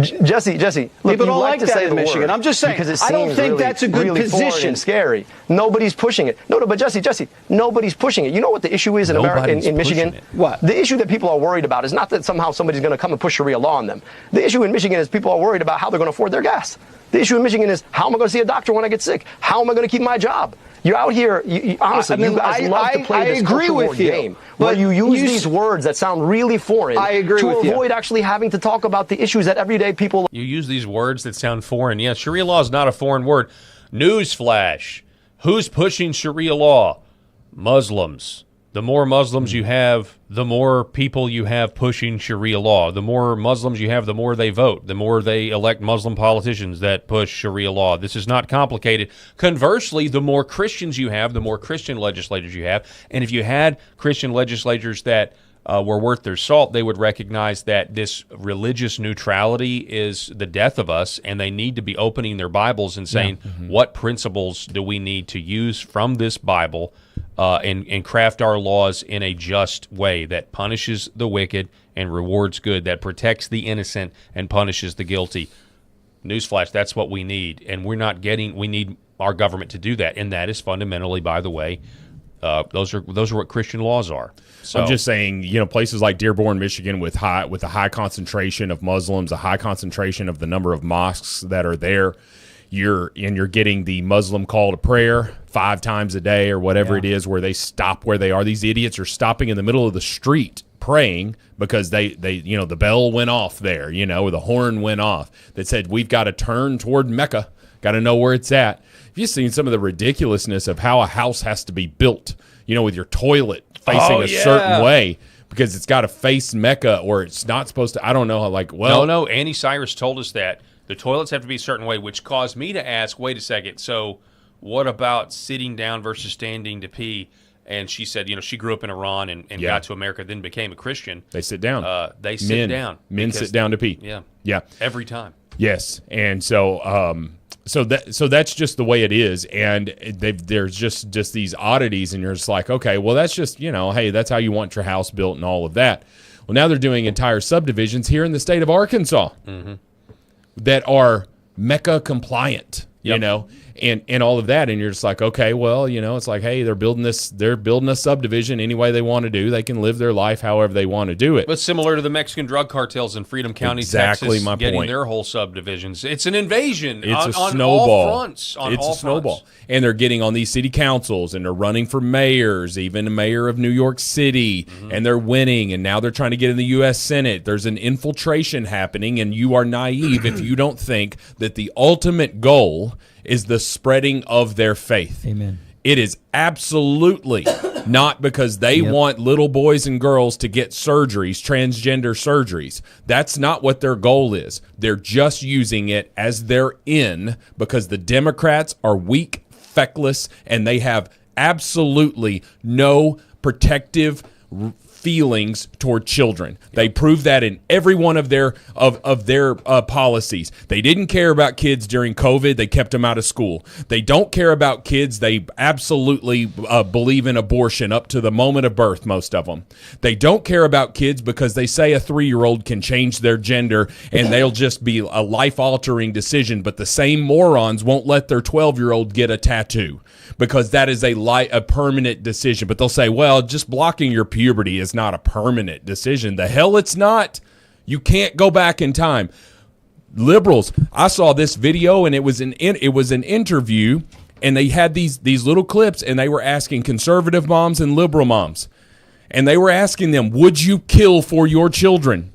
K: Jesse. Look,
J: people don't
K: you
J: like
K: to
J: that
K: say
J: in
K: the
J: Michigan.
K: word
J: I'm just saying.
K: because it
J: I don't
K: seems
J: think
K: really,
J: that's a good
K: really foreign
J: position.
K: and scary. Nobody's pushing it. No, but Jesse, nobody's pushing it. You know what the issue is in America, in Michigan?
J: What?
K: The issue that people are worried about is not that somehow somebody's going to come and push Sharia law on them. The issue in Michigan is people are worried about how they're going to afford their gas. The issue in Michigan is, how am I going to see a doctor when I get sick? How am I going to keep my job? You're out here, honestly, you guys love to play this culture war game where you use these words that sound really foreign to avoid actually having to talk about the issues that everyday people...
A: You use these words that sound foreign. Yeah, Sharia law is not a foreign word. Newsflash. Who's pushing Sharia law? Muslims. The more Muslims you have, the more people you have pushing Sharia law. The more Muslims you have, the more they vote. The more they elect Muslim politicians that push Sharia law. This is not complicated. Conversely, the more Christians you have, the more Christian legislators you have. And if you had Christian legislators that were worth their salt, they would recognize that this religious neutrality is the death of us, and they need to be opening their Bibles and saying, what principles do we need to use from this Bible and craft our laws in a just way that punishes the wicked and rewards good, that protects the innocent and punishes the guilty. Newsflash, that's what we need, and we need our government to do that, and that is fundamentally, by the way, those are what Christian laws are. So
C: I'm just saying, places like Dearborn, Michigan, with a high concentration of Muslims, a high concentration of the number of mosques that are there, you're getting the Muslim call to prayer 5 times a day or whatever it is, where they stop where they are. These idiots are stopping in the middle of the street praying because they the bell went off there, or the horn went off that said we've got to turn toward Mecca, got to know where it's at. Have you seen some of the ridiculousn's of how a house has to be built, with your toilet facing a certain way because it's got to face Mecca or it's not supposed to? I don't know.
A: No, Annie Cyrus told us that the toilets have to be a certain way, which caused me to ask, wait a second, so what about sitting down versus standing to pee? And she said, she grew up in Iran and got to America, then became a Christian.
C: They sit down.
A: They sit down.
C: Men sit down to pee.
A: Yeah. Every time.
C: Yes, and so that's just the way it is, and there's just these oddities, and you're just like, okay, well, that's just hey, that's how you want your house built and all of that. Well, now they're doing entire subdivisions here in the state of Arkansas that are Mecca compliant, and all of that, and you're just like, okay, well, it's like, hey, they're building a subdivision any way they want to do. They can live their life however they want to do it.
A: But similar to the Mexican drug cartels in Freedom County, Texas, getting their whole subdivisions. It's an invasion.
C: It's a snowball.
A: On all fronts.
C: It's a snowball. And they're getting on these city councils, and they're running for mayors, even the mayor of New York City, and they're winning, and now they're trying to get in the U.S. Senate. There's an infiltration happening, and you are naive if you don't think that the ultimate goal is the spreading of their faith.
D: Amen.
C: It is absolutely not because they want little boys and girls to get surgeries, transgender surgeries. That's not what their goal is. They're just using it as their in because the Democrats are weak, feckless, and they have absolutely no protective feelings toward children. They prove that in every one of their policies. They didn't care about kids during COVID. They kept them out of school. They don't care about kids. They absolutely believe in abortion up to the moment of birth, most of them. They don't care about kids because they say a 3-year-old can change their gender and they'll just be a life-altering decision, but the same morons won't let their 12-year-old get a tattoo because that is a permanent decision. But they'll say, well, just blocking your puberty is not a permanent decision. The hell it's not. You can't go back in time. Liberals, I saw this video and it was an interview, and they had these little clips, and they were asking conservative moms and liberal moms, and they were asking them, would you kill for your children?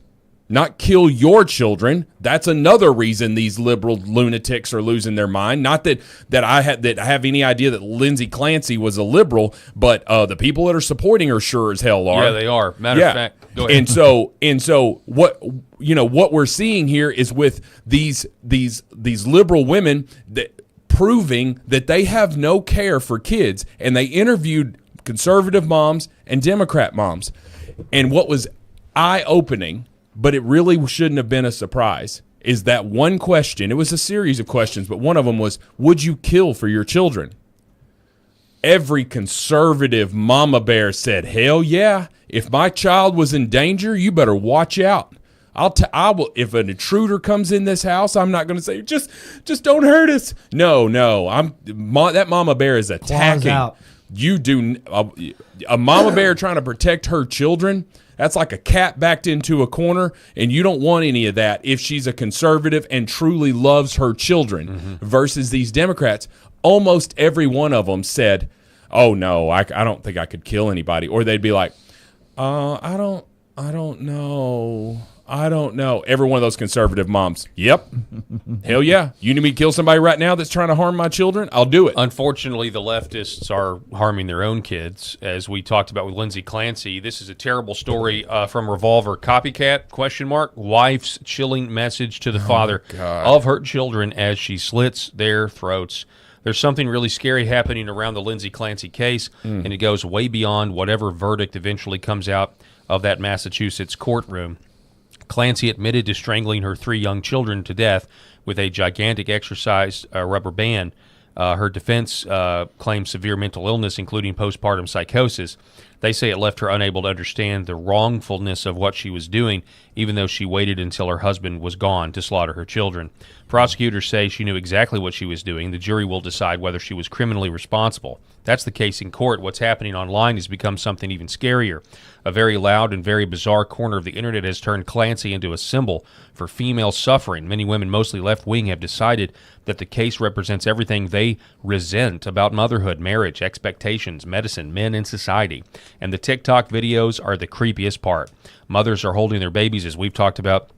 C: Not kill your children. That's another reason these liberal lunatics are losing their mind. Not that I have any idea that Lindsey Clancy was a liberal, but the people that are supporting her sure as hell are.
A: Yeah, they are. Matter of fact, go ahead.
C: And so what we're seeing here is with these liberal women that proving that they have no care for kids, and they interviewed conservative moms and Democrat moms, and what was eye-opening, but it really shouldn't have been a surprise, is that one question. It was a series of questions, but one of them was, would you kill for your children? Every conservative mama bear said, hell yeah. If my child was in danger, you better watch out. I will. If an intruder comes in this house, I'm not going to say, just don't hurt us. No. That mama bear is attacking.
D: Claws out.
C: You do. A mama bear trying to protect her children, That's like a cat backed into a corner, and you don't want any of that if she's a conservative and truly loves her children. Versus these Democrats, almost every one of them said, oh, no, I don't think I could kill anybody. Or they'd be like, I don't know. Every one of those conservative moms. Yep. Hell yeah. You need me to kill somebody right now that's trying to harm my children? I'll do it.
A: Unfortunately, the leftists are harming their own kids, as we talked about with Lindsay Clancy. This is a terrible story from Revolver. Copycat, ? Wife's chilling message to the father of her children as she slits their throats. There's something really scary happening around the Lindsay Clancy case, and it goes way beyond whatever verdict eventually comes out of that Massachusetts courtroom. Clancy admitted to strangling her 3 young children to death with a gigantic exercise rubber band. Her defense claims severe mental illness, including postpartum psychosis. They say it left her unable to understand the wrongfulness of what she was doing, even though she waited until her husband was gone to slaughter her children. Prosecutors say she knew exactly what she was doing. The jury will decide whether she was criminally responsible. That's the case in court. What's happening online has become something even scarier. A very loud and very bizarre corner of the internet has turned Clancy into a symbol for female suffering. Many women, mostly left-wing, have decided that the case represents everything they resent about motherhood, marriage, expectations, medicine, men, and society. And the TikTok videos are the creepiest part. Mothers are holding their babies, as we've talked about,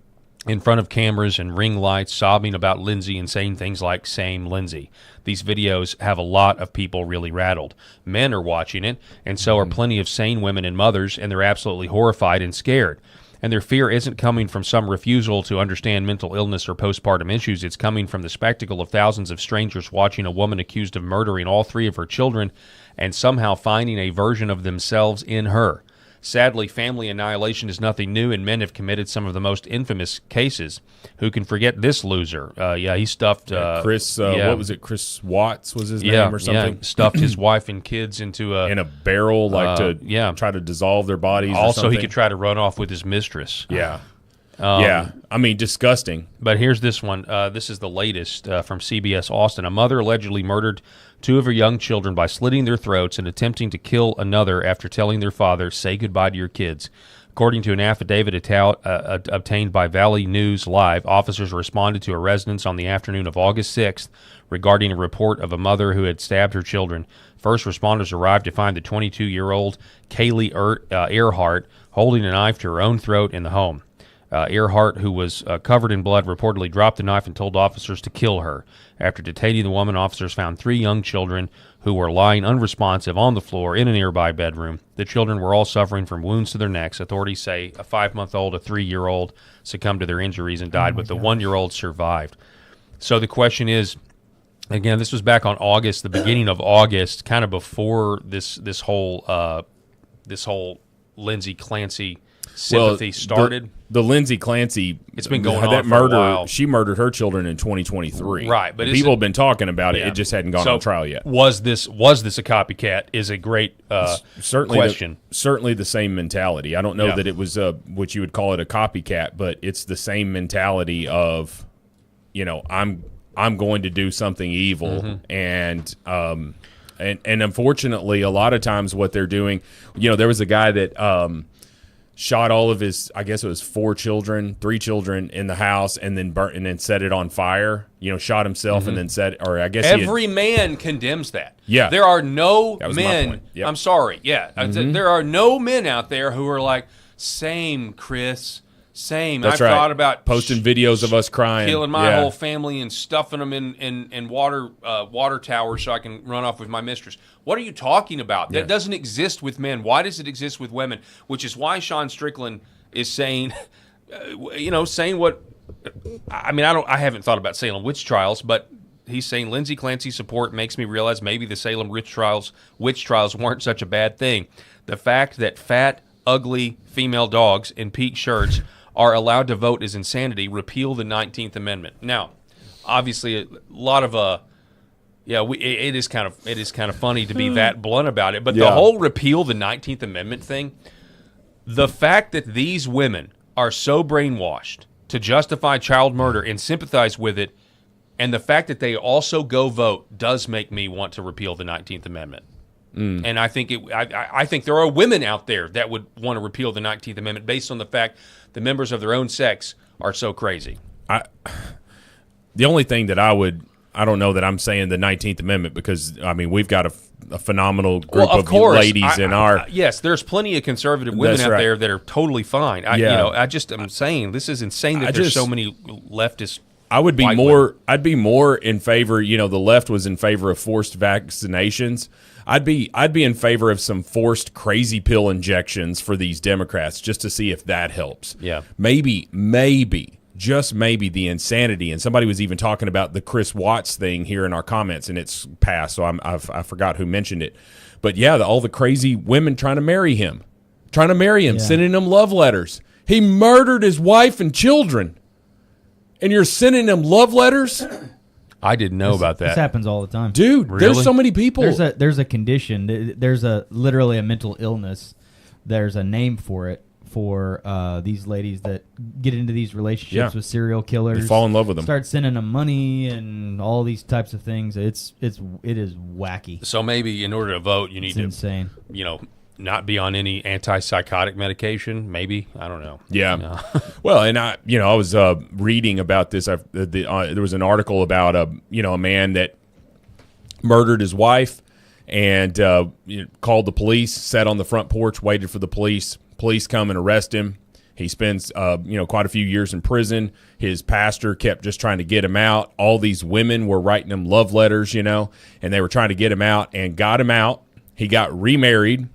A: in front of cameras and ring lights, sobbing about Lindsay and saying things like, same Lindsay. These videos have a lot of people really rattled. Men are watching it, and so are plenty of sane women and mothers, and they're absolutely horrified and scared. And their fear isn't coming from some refusal to understand mental illness or postpartum issues. It's coming from the spectacle of thousands of strangers watching a woman accused of murdering all 3 of her children and somehow finding a version of themselves in her. Sadly, family annihilation is nothing new, and men have committed some of the most infamous cases. Who can forget this loser? He stuffed...
C: Chris, what was it? Chris Watts was his name or something?
A: Yeah, stuffed his wife and kids into
C: in a barrel, to try to dissolve their bodies.
A: Also, he could try to run off with his mistress.
C: Yeah. I mean, disgusting.
A: But here's this one. This is the latest from CBS Austin. A mother allegedly murdered 2 of her young children by slitting their throats and attempting to kill another after telling their father, say goodbye to your kids. According to an affidavit obtained by Valley News Live, officers responded to a residence on the afternoon of August 6th regarding a report of a mother who had stabbed her children. First responders arrived to find the 22-year-old Kaylee Earhart holding a knife to her own throat in the home. Earhart, who was covered in blood, reportedly dropped the knife and told officers to kill her. After detaining the woman, officers found 3 young children who were lying unresponsive on the floor in a nearby bedroom. The children were all suffering from wounds to their necks. Authorities say a 5-month-old, a 3-year-old succumbed to their injuries and died, but the 1-year-old survived. So the question is, again, this was back on August, the beginning of August, kind of before this whole Lindsay Clancy sympathy started.
C: The Lindsay Clancy,
A: it's been going on
C: that
A: for
C: murder,
A: a while.
C: She murdered her children in 2023.
A: Right, but
C: people have been talking about it.
A: Yeah.
C: It just hadn't gone on trial yet.
A: Was this a copycat? Is a great
C: certainly
A: question.
C: Certainly the same mentality. I don't know that it was what you would call it a copycat, but it's the same mentality of, I'm going to do something evil, and unfortunately, a lot of times what they're doing, there was a guy that shot all of his, I guess it was 3 children in the house, and then burnt and then set it on fire. Shot himself and then set, or I guess
A: every man condemns that.
C: Yeah,
A: there are no
C: that was
A: men.
C: My point. Yep.
A: I'm sorry. Yeah, there are no men out there who are like, same, Chris. Same.
C: That's
A: I've
C: right.
A: thought about
C: posting videos of us crying,
A: killing my whole family and stuffing them in water towers so I can run off with my mistress. What are you talking about? That doesn't exist with men. Why does it exist with women? Which is why Sean Strickland is saying, saying what. I mean, I haven't thought about Salem witch trials, but he's saying Lindsay Clancy's support makes me realize maybe the Salem witch trials weren't such a bad thing. The fact that fat, ugly female dogs in pink shirts are allowed to vote is insanity. Repeal the 19th Amendment. Now, obviously, a lot of it is kind of funny to be that blunt about it. But the whole repeal the 19th Amendment thing, the fact that these women are so brainwashed to justify child murder and sympathize with it, and the fact that they also go vote does make me want to repeal the 19th Amendment. And I think I think there are women out there that would want to repeal the 19th Amendment based on the fact the members of their own sex are so crazy.
C: The only thing that I don't know that I'm saying the 19th Amendment, because, I mean, we've got a phenomenal group of ladies in our...
A: Yes, there's plenty of conservative women out there that are totally fine. I'm saying this is insane that there's so many leftist...
C: I'd be more in favor, the left was in favor of forced vaccinations. I'd be in favor of some forced crazy pill injections for these Democrats just to see if that helps.
A: Yeah.
C: Maybe, just maybe the insanity. And somebody was even talking about the Chris Watts thing here in our comments, and it's passed, so I forgot who mentioned it. But yeah, all the crazy women trying to marry him, sending him love letters. He murdered his wife and children, and you're sending him love letters?
A: I didn't know about that.
D: This happens all the time.
C: Dude, there's so many people.
D: There's a condition. There's literally a mental illness. There's a name for it, for these ladies that get into these relationships with serial killers.
C: They fall in love with them.
D: Start sending them money and all these types of things. It is wacky.
A: So maybe in order to vote, you need to
D: insane.
A: Not be on any antipsychotic medication. Maybe, I don't know.
C: Yeah. Well, and I was reading about this. There was an article about a man that murdered his wife and called the police, sat on the front porch, waited for the police. Police come and arrest him. He spends quite a few years in prison. His pastor kept just trying to get him out. All these women were writing him love letters, and they were trying to get him out, and got him out. He got remarried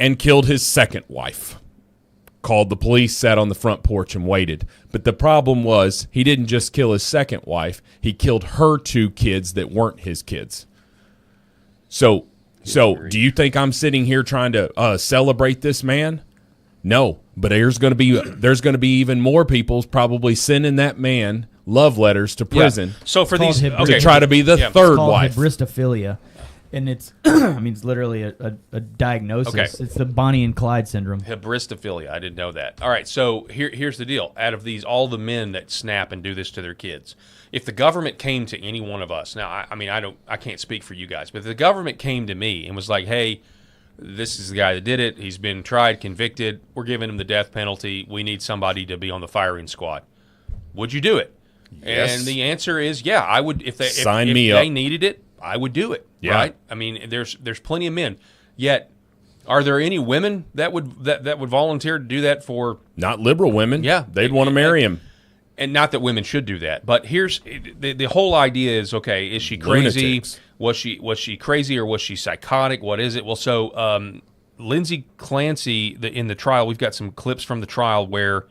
C: and killed his second wife. Called the police, sat on the front porch and waited. But the problem was he didn't just kill his second wife. He killed her 2 kids that weren't his kids. So do you think I'm sitting here trying to celebrate this man? No, but there's going to be even more people probably sending that man love letters to prison.
A: Yeah. So for these
C: to try to be the third wife.
D: Hybristophilia. And it's, it's literally a diagnosis.
A: Okay.
D: It's the Bonnie and Clyde syndrome.
A: Hybristophilia. I didn't know that. All right, so here's the deal. Out of all the men that snap and do this to their kids, if the government came to any one of us, now I can't speak for you guys, but if the government came to me and was like, hey, this is the guy that did it. He's been tried, convicted. We're giving him the death penalty. We need somebody to be on the firing squad. Would you do it?
C: Yes.
A: And the answer is, yeah, I would. If they needed it, I would do it.
C: Yeah.
A: Right? I mean, there's plenty of men. Yet, are there any women that would volunteer to do that for?
C: Not liberal women.
A: Yeah,
C: they'd want to marry him.
A: And not that women should do that, but here's the whole idea is, okay, is she crazy?
C: Lunatics.
A: Was she crazy or was she psychotic? What is it? Well, so Lindsay Clancy in the trial, we've got some clips from the trial where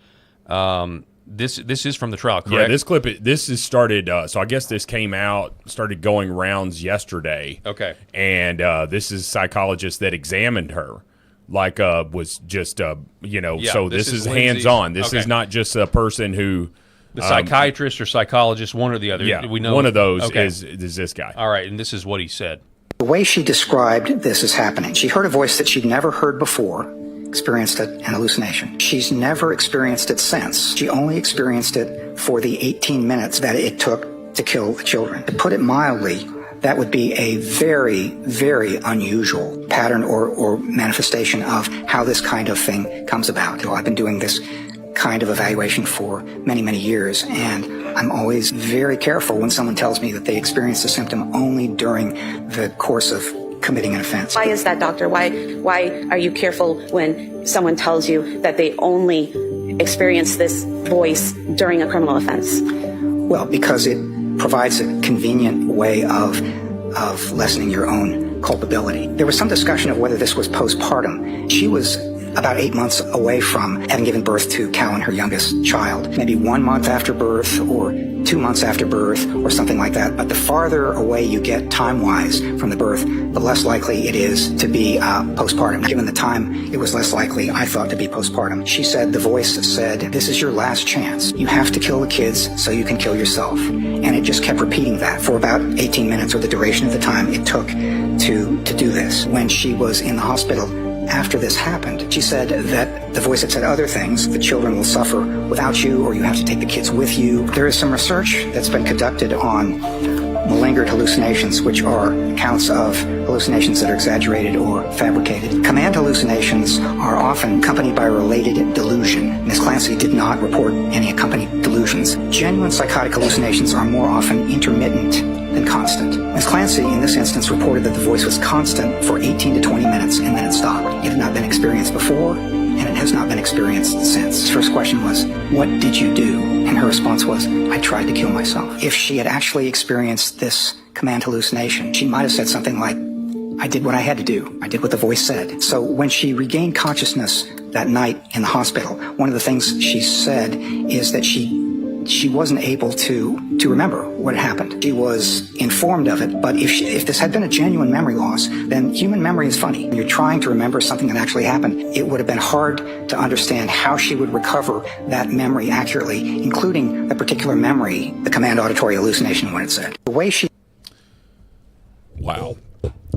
A: this is from the trial, correct?
C: Yeah, this is started. So I guess this started going rounds yesterday.
A: Okay,
C: and this is a psychologist that examined her. Was just so this is hands on. This is not just a person who.
A: The psychiatrist or psychologist, one or the other.
C: Yeah,
A: we know
C: one of those is this guy.
A: All right, and this is what he said.
S: The way she described this as happening, she heard a voice that she'd never heard before, experienced an hallucination. She's never experienced it since. She only experienced it for the 18 minutes that it took to kill the children. To put it mildly, that would be a very, very unusual pattern or manifestation of how this kind of thing comes about. I've been doing this kind of evaluation for many, many years, and I'm always very careful when someone tells me that they experienced a symptom only during the course of committing an offense.
T: Why is that, doctor? Why are you careful when someone tells you that they only experience this voice during a criminal offense?
S: Well, because it provides a convenient way of lessening your own culpability. There was some discussion of whether this was postpartum. She was about 8 months away from having given birth to Cowan, her youngest child. Maybe 1 month after birth or 2 months after birth or something like that. But the farther away you get time-wise from the birth, the less likely it is to be postpartum. Given the time, it was less likely, I thought, to be postpartum. She said, the voice said, this is your last chance. You have to kill the kids so you can kill yourself. And it just kept repeating that for about 18 minutes, or the duration of the time it took to do this. When she was in the hospital, after this happened, she said that the voice had said other things. The children will suffer without you, or you have to take the kids with you. There is some research that's been conducted on malingered hallucinations, which are accounts of hallucinations that are exaggerated or fabricated. Command hallucinations are often accompanied by a related delusion. Ms. Clancy did not report any accompanied delusions. Genuine psychotic hallucinations are more often intermittent than constant. Ms. Clancy, in this instance, reported that the voice was constant for 18 to 20 minutes and then it stopped. It had not been experienced before, and it has not been experienced since. His first question was, "What did you do?" And her response was, "I tried to kill myself." If she had actually experienced this command hallucination, she might have said something like, "I did what I had to do. I did what the voice said." So when she regained consciousness that night in the hospital, one of the things she said is that she wasn't able to remember what happened. She was informed of it, but if this had been a genuine memory loss, then human memory is funny. When you're trying to remember something that actually happened, it would have been hard to understand how she would recover that memory accurately, including the particular memory, the command auditory hallucination when it said. The way she...
C: Wow.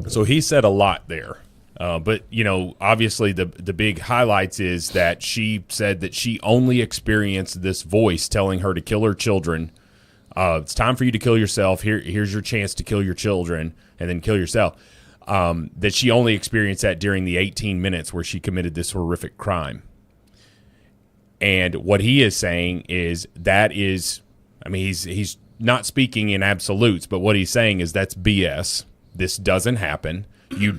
C: So he said a lot there. But, you know, obviously the big highlights is that she said that she only experienced this voice telling her to kill her children. It's time for you to kill yourself. Here's your chance to kill your children and then kill yourself. That she only experienced that during the 18 minutes where she committed this horrific crime. And what he is saying is that is, I mean, he's not speaking in absolutes, but what he's saying is that's BS. This doesn't happen. You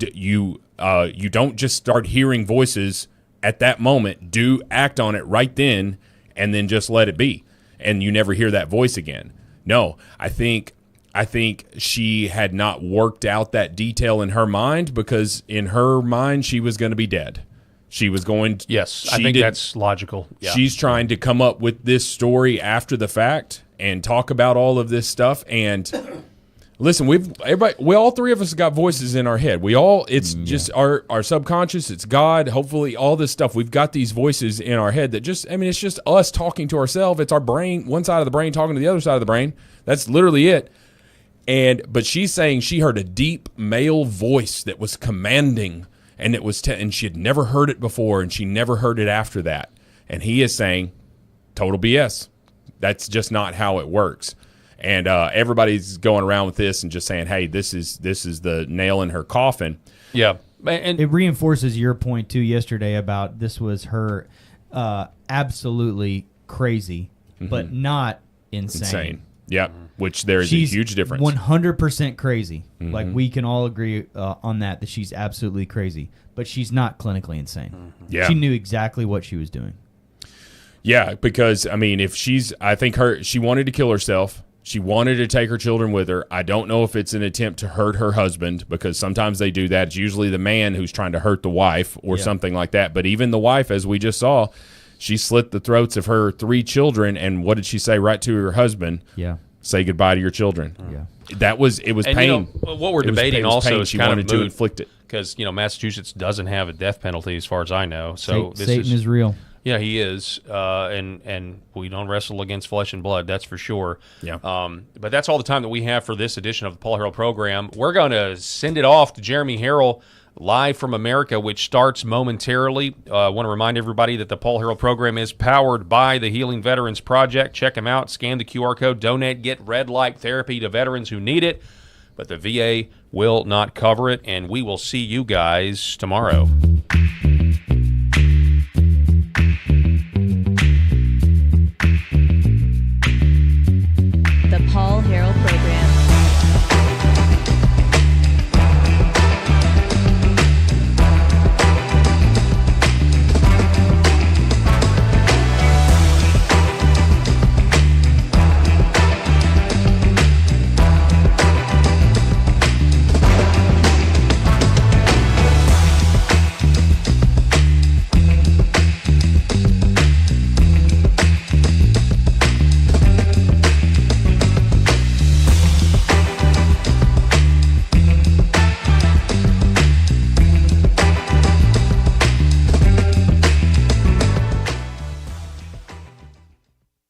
C: don't just start hearing voices at that moment. Act on it right then, and then just let it be, and you never hear that voice again. No, I think she had not worked out that detail in her mind, because in her mind she was going to be dead. She was going to,
A: yes, I think that's logical. Yeah.
C: She's trying to come up with this story after the fact and talk about all of this stuff. And listen, we all three of us got voices in our head. It's just our subconscious. It's God. Hopefully, all this stuff. We've got these voices in our head that it's just us talking to ourselves. It's our brain, one side of the brain talking to the other side of the brain. That's literally it. But she's saying she heard a deep male voice that was commanding, and it was, and she had never heard it before, and she never heard it after that. And he is saying, total BS. That's just not how it works. And everybody's going around with this and just saying, "Hey, this is the nail in her coffin."
A: Yeah, and
D: it reinforces your point too yesterday about this was her absolutely crazy, but not insane.
C: Yeah, which there is a huge difference.
D: 100% crazy. Like we can all agree on that she's absolutely crazy, but she's not clinically insane.
C: Yeah,
D: she knew exactly what she was doing.
C: Yeah, because I mean, she wanted to kill herself. She wanted to take her children with her. I don't know if it's an attempt to hurt her husband, because sometimes they do that. It's usually the man who's trying to hurt the wife or something like that. But even the wife, as we just saw, she slit the throats of her 3 children. And what did she say right to her husband?
D: Yeah.
C: Say goodbye to your children.
D: Yeah.
C: It was
A: and
C: pain.
A: You know, what we're debating also is
C: she
A: kind
C: wanted
A: of
C: to inflict it.
A: Because, Massachusetts doesn't have a death penalty as far as I know. So
D: Satan is real.
A: Yeah, he is, and we don't wrestle against flesh and blood, that's for sure.
C: Yeah.
A: But that's all the time that we have for this edition of the Paul Harrell program. We're going to send it off to Jeremy Harrell, live from America, which starts momentarily. I want to remind everybody that the Paul Harrell program is powered by the Healing Veterans Project. Check them out. Scan the QR code. Donate. Get red light therapy to veterans who need it. But the VA will not cover it, and we will see you guys tomorrow.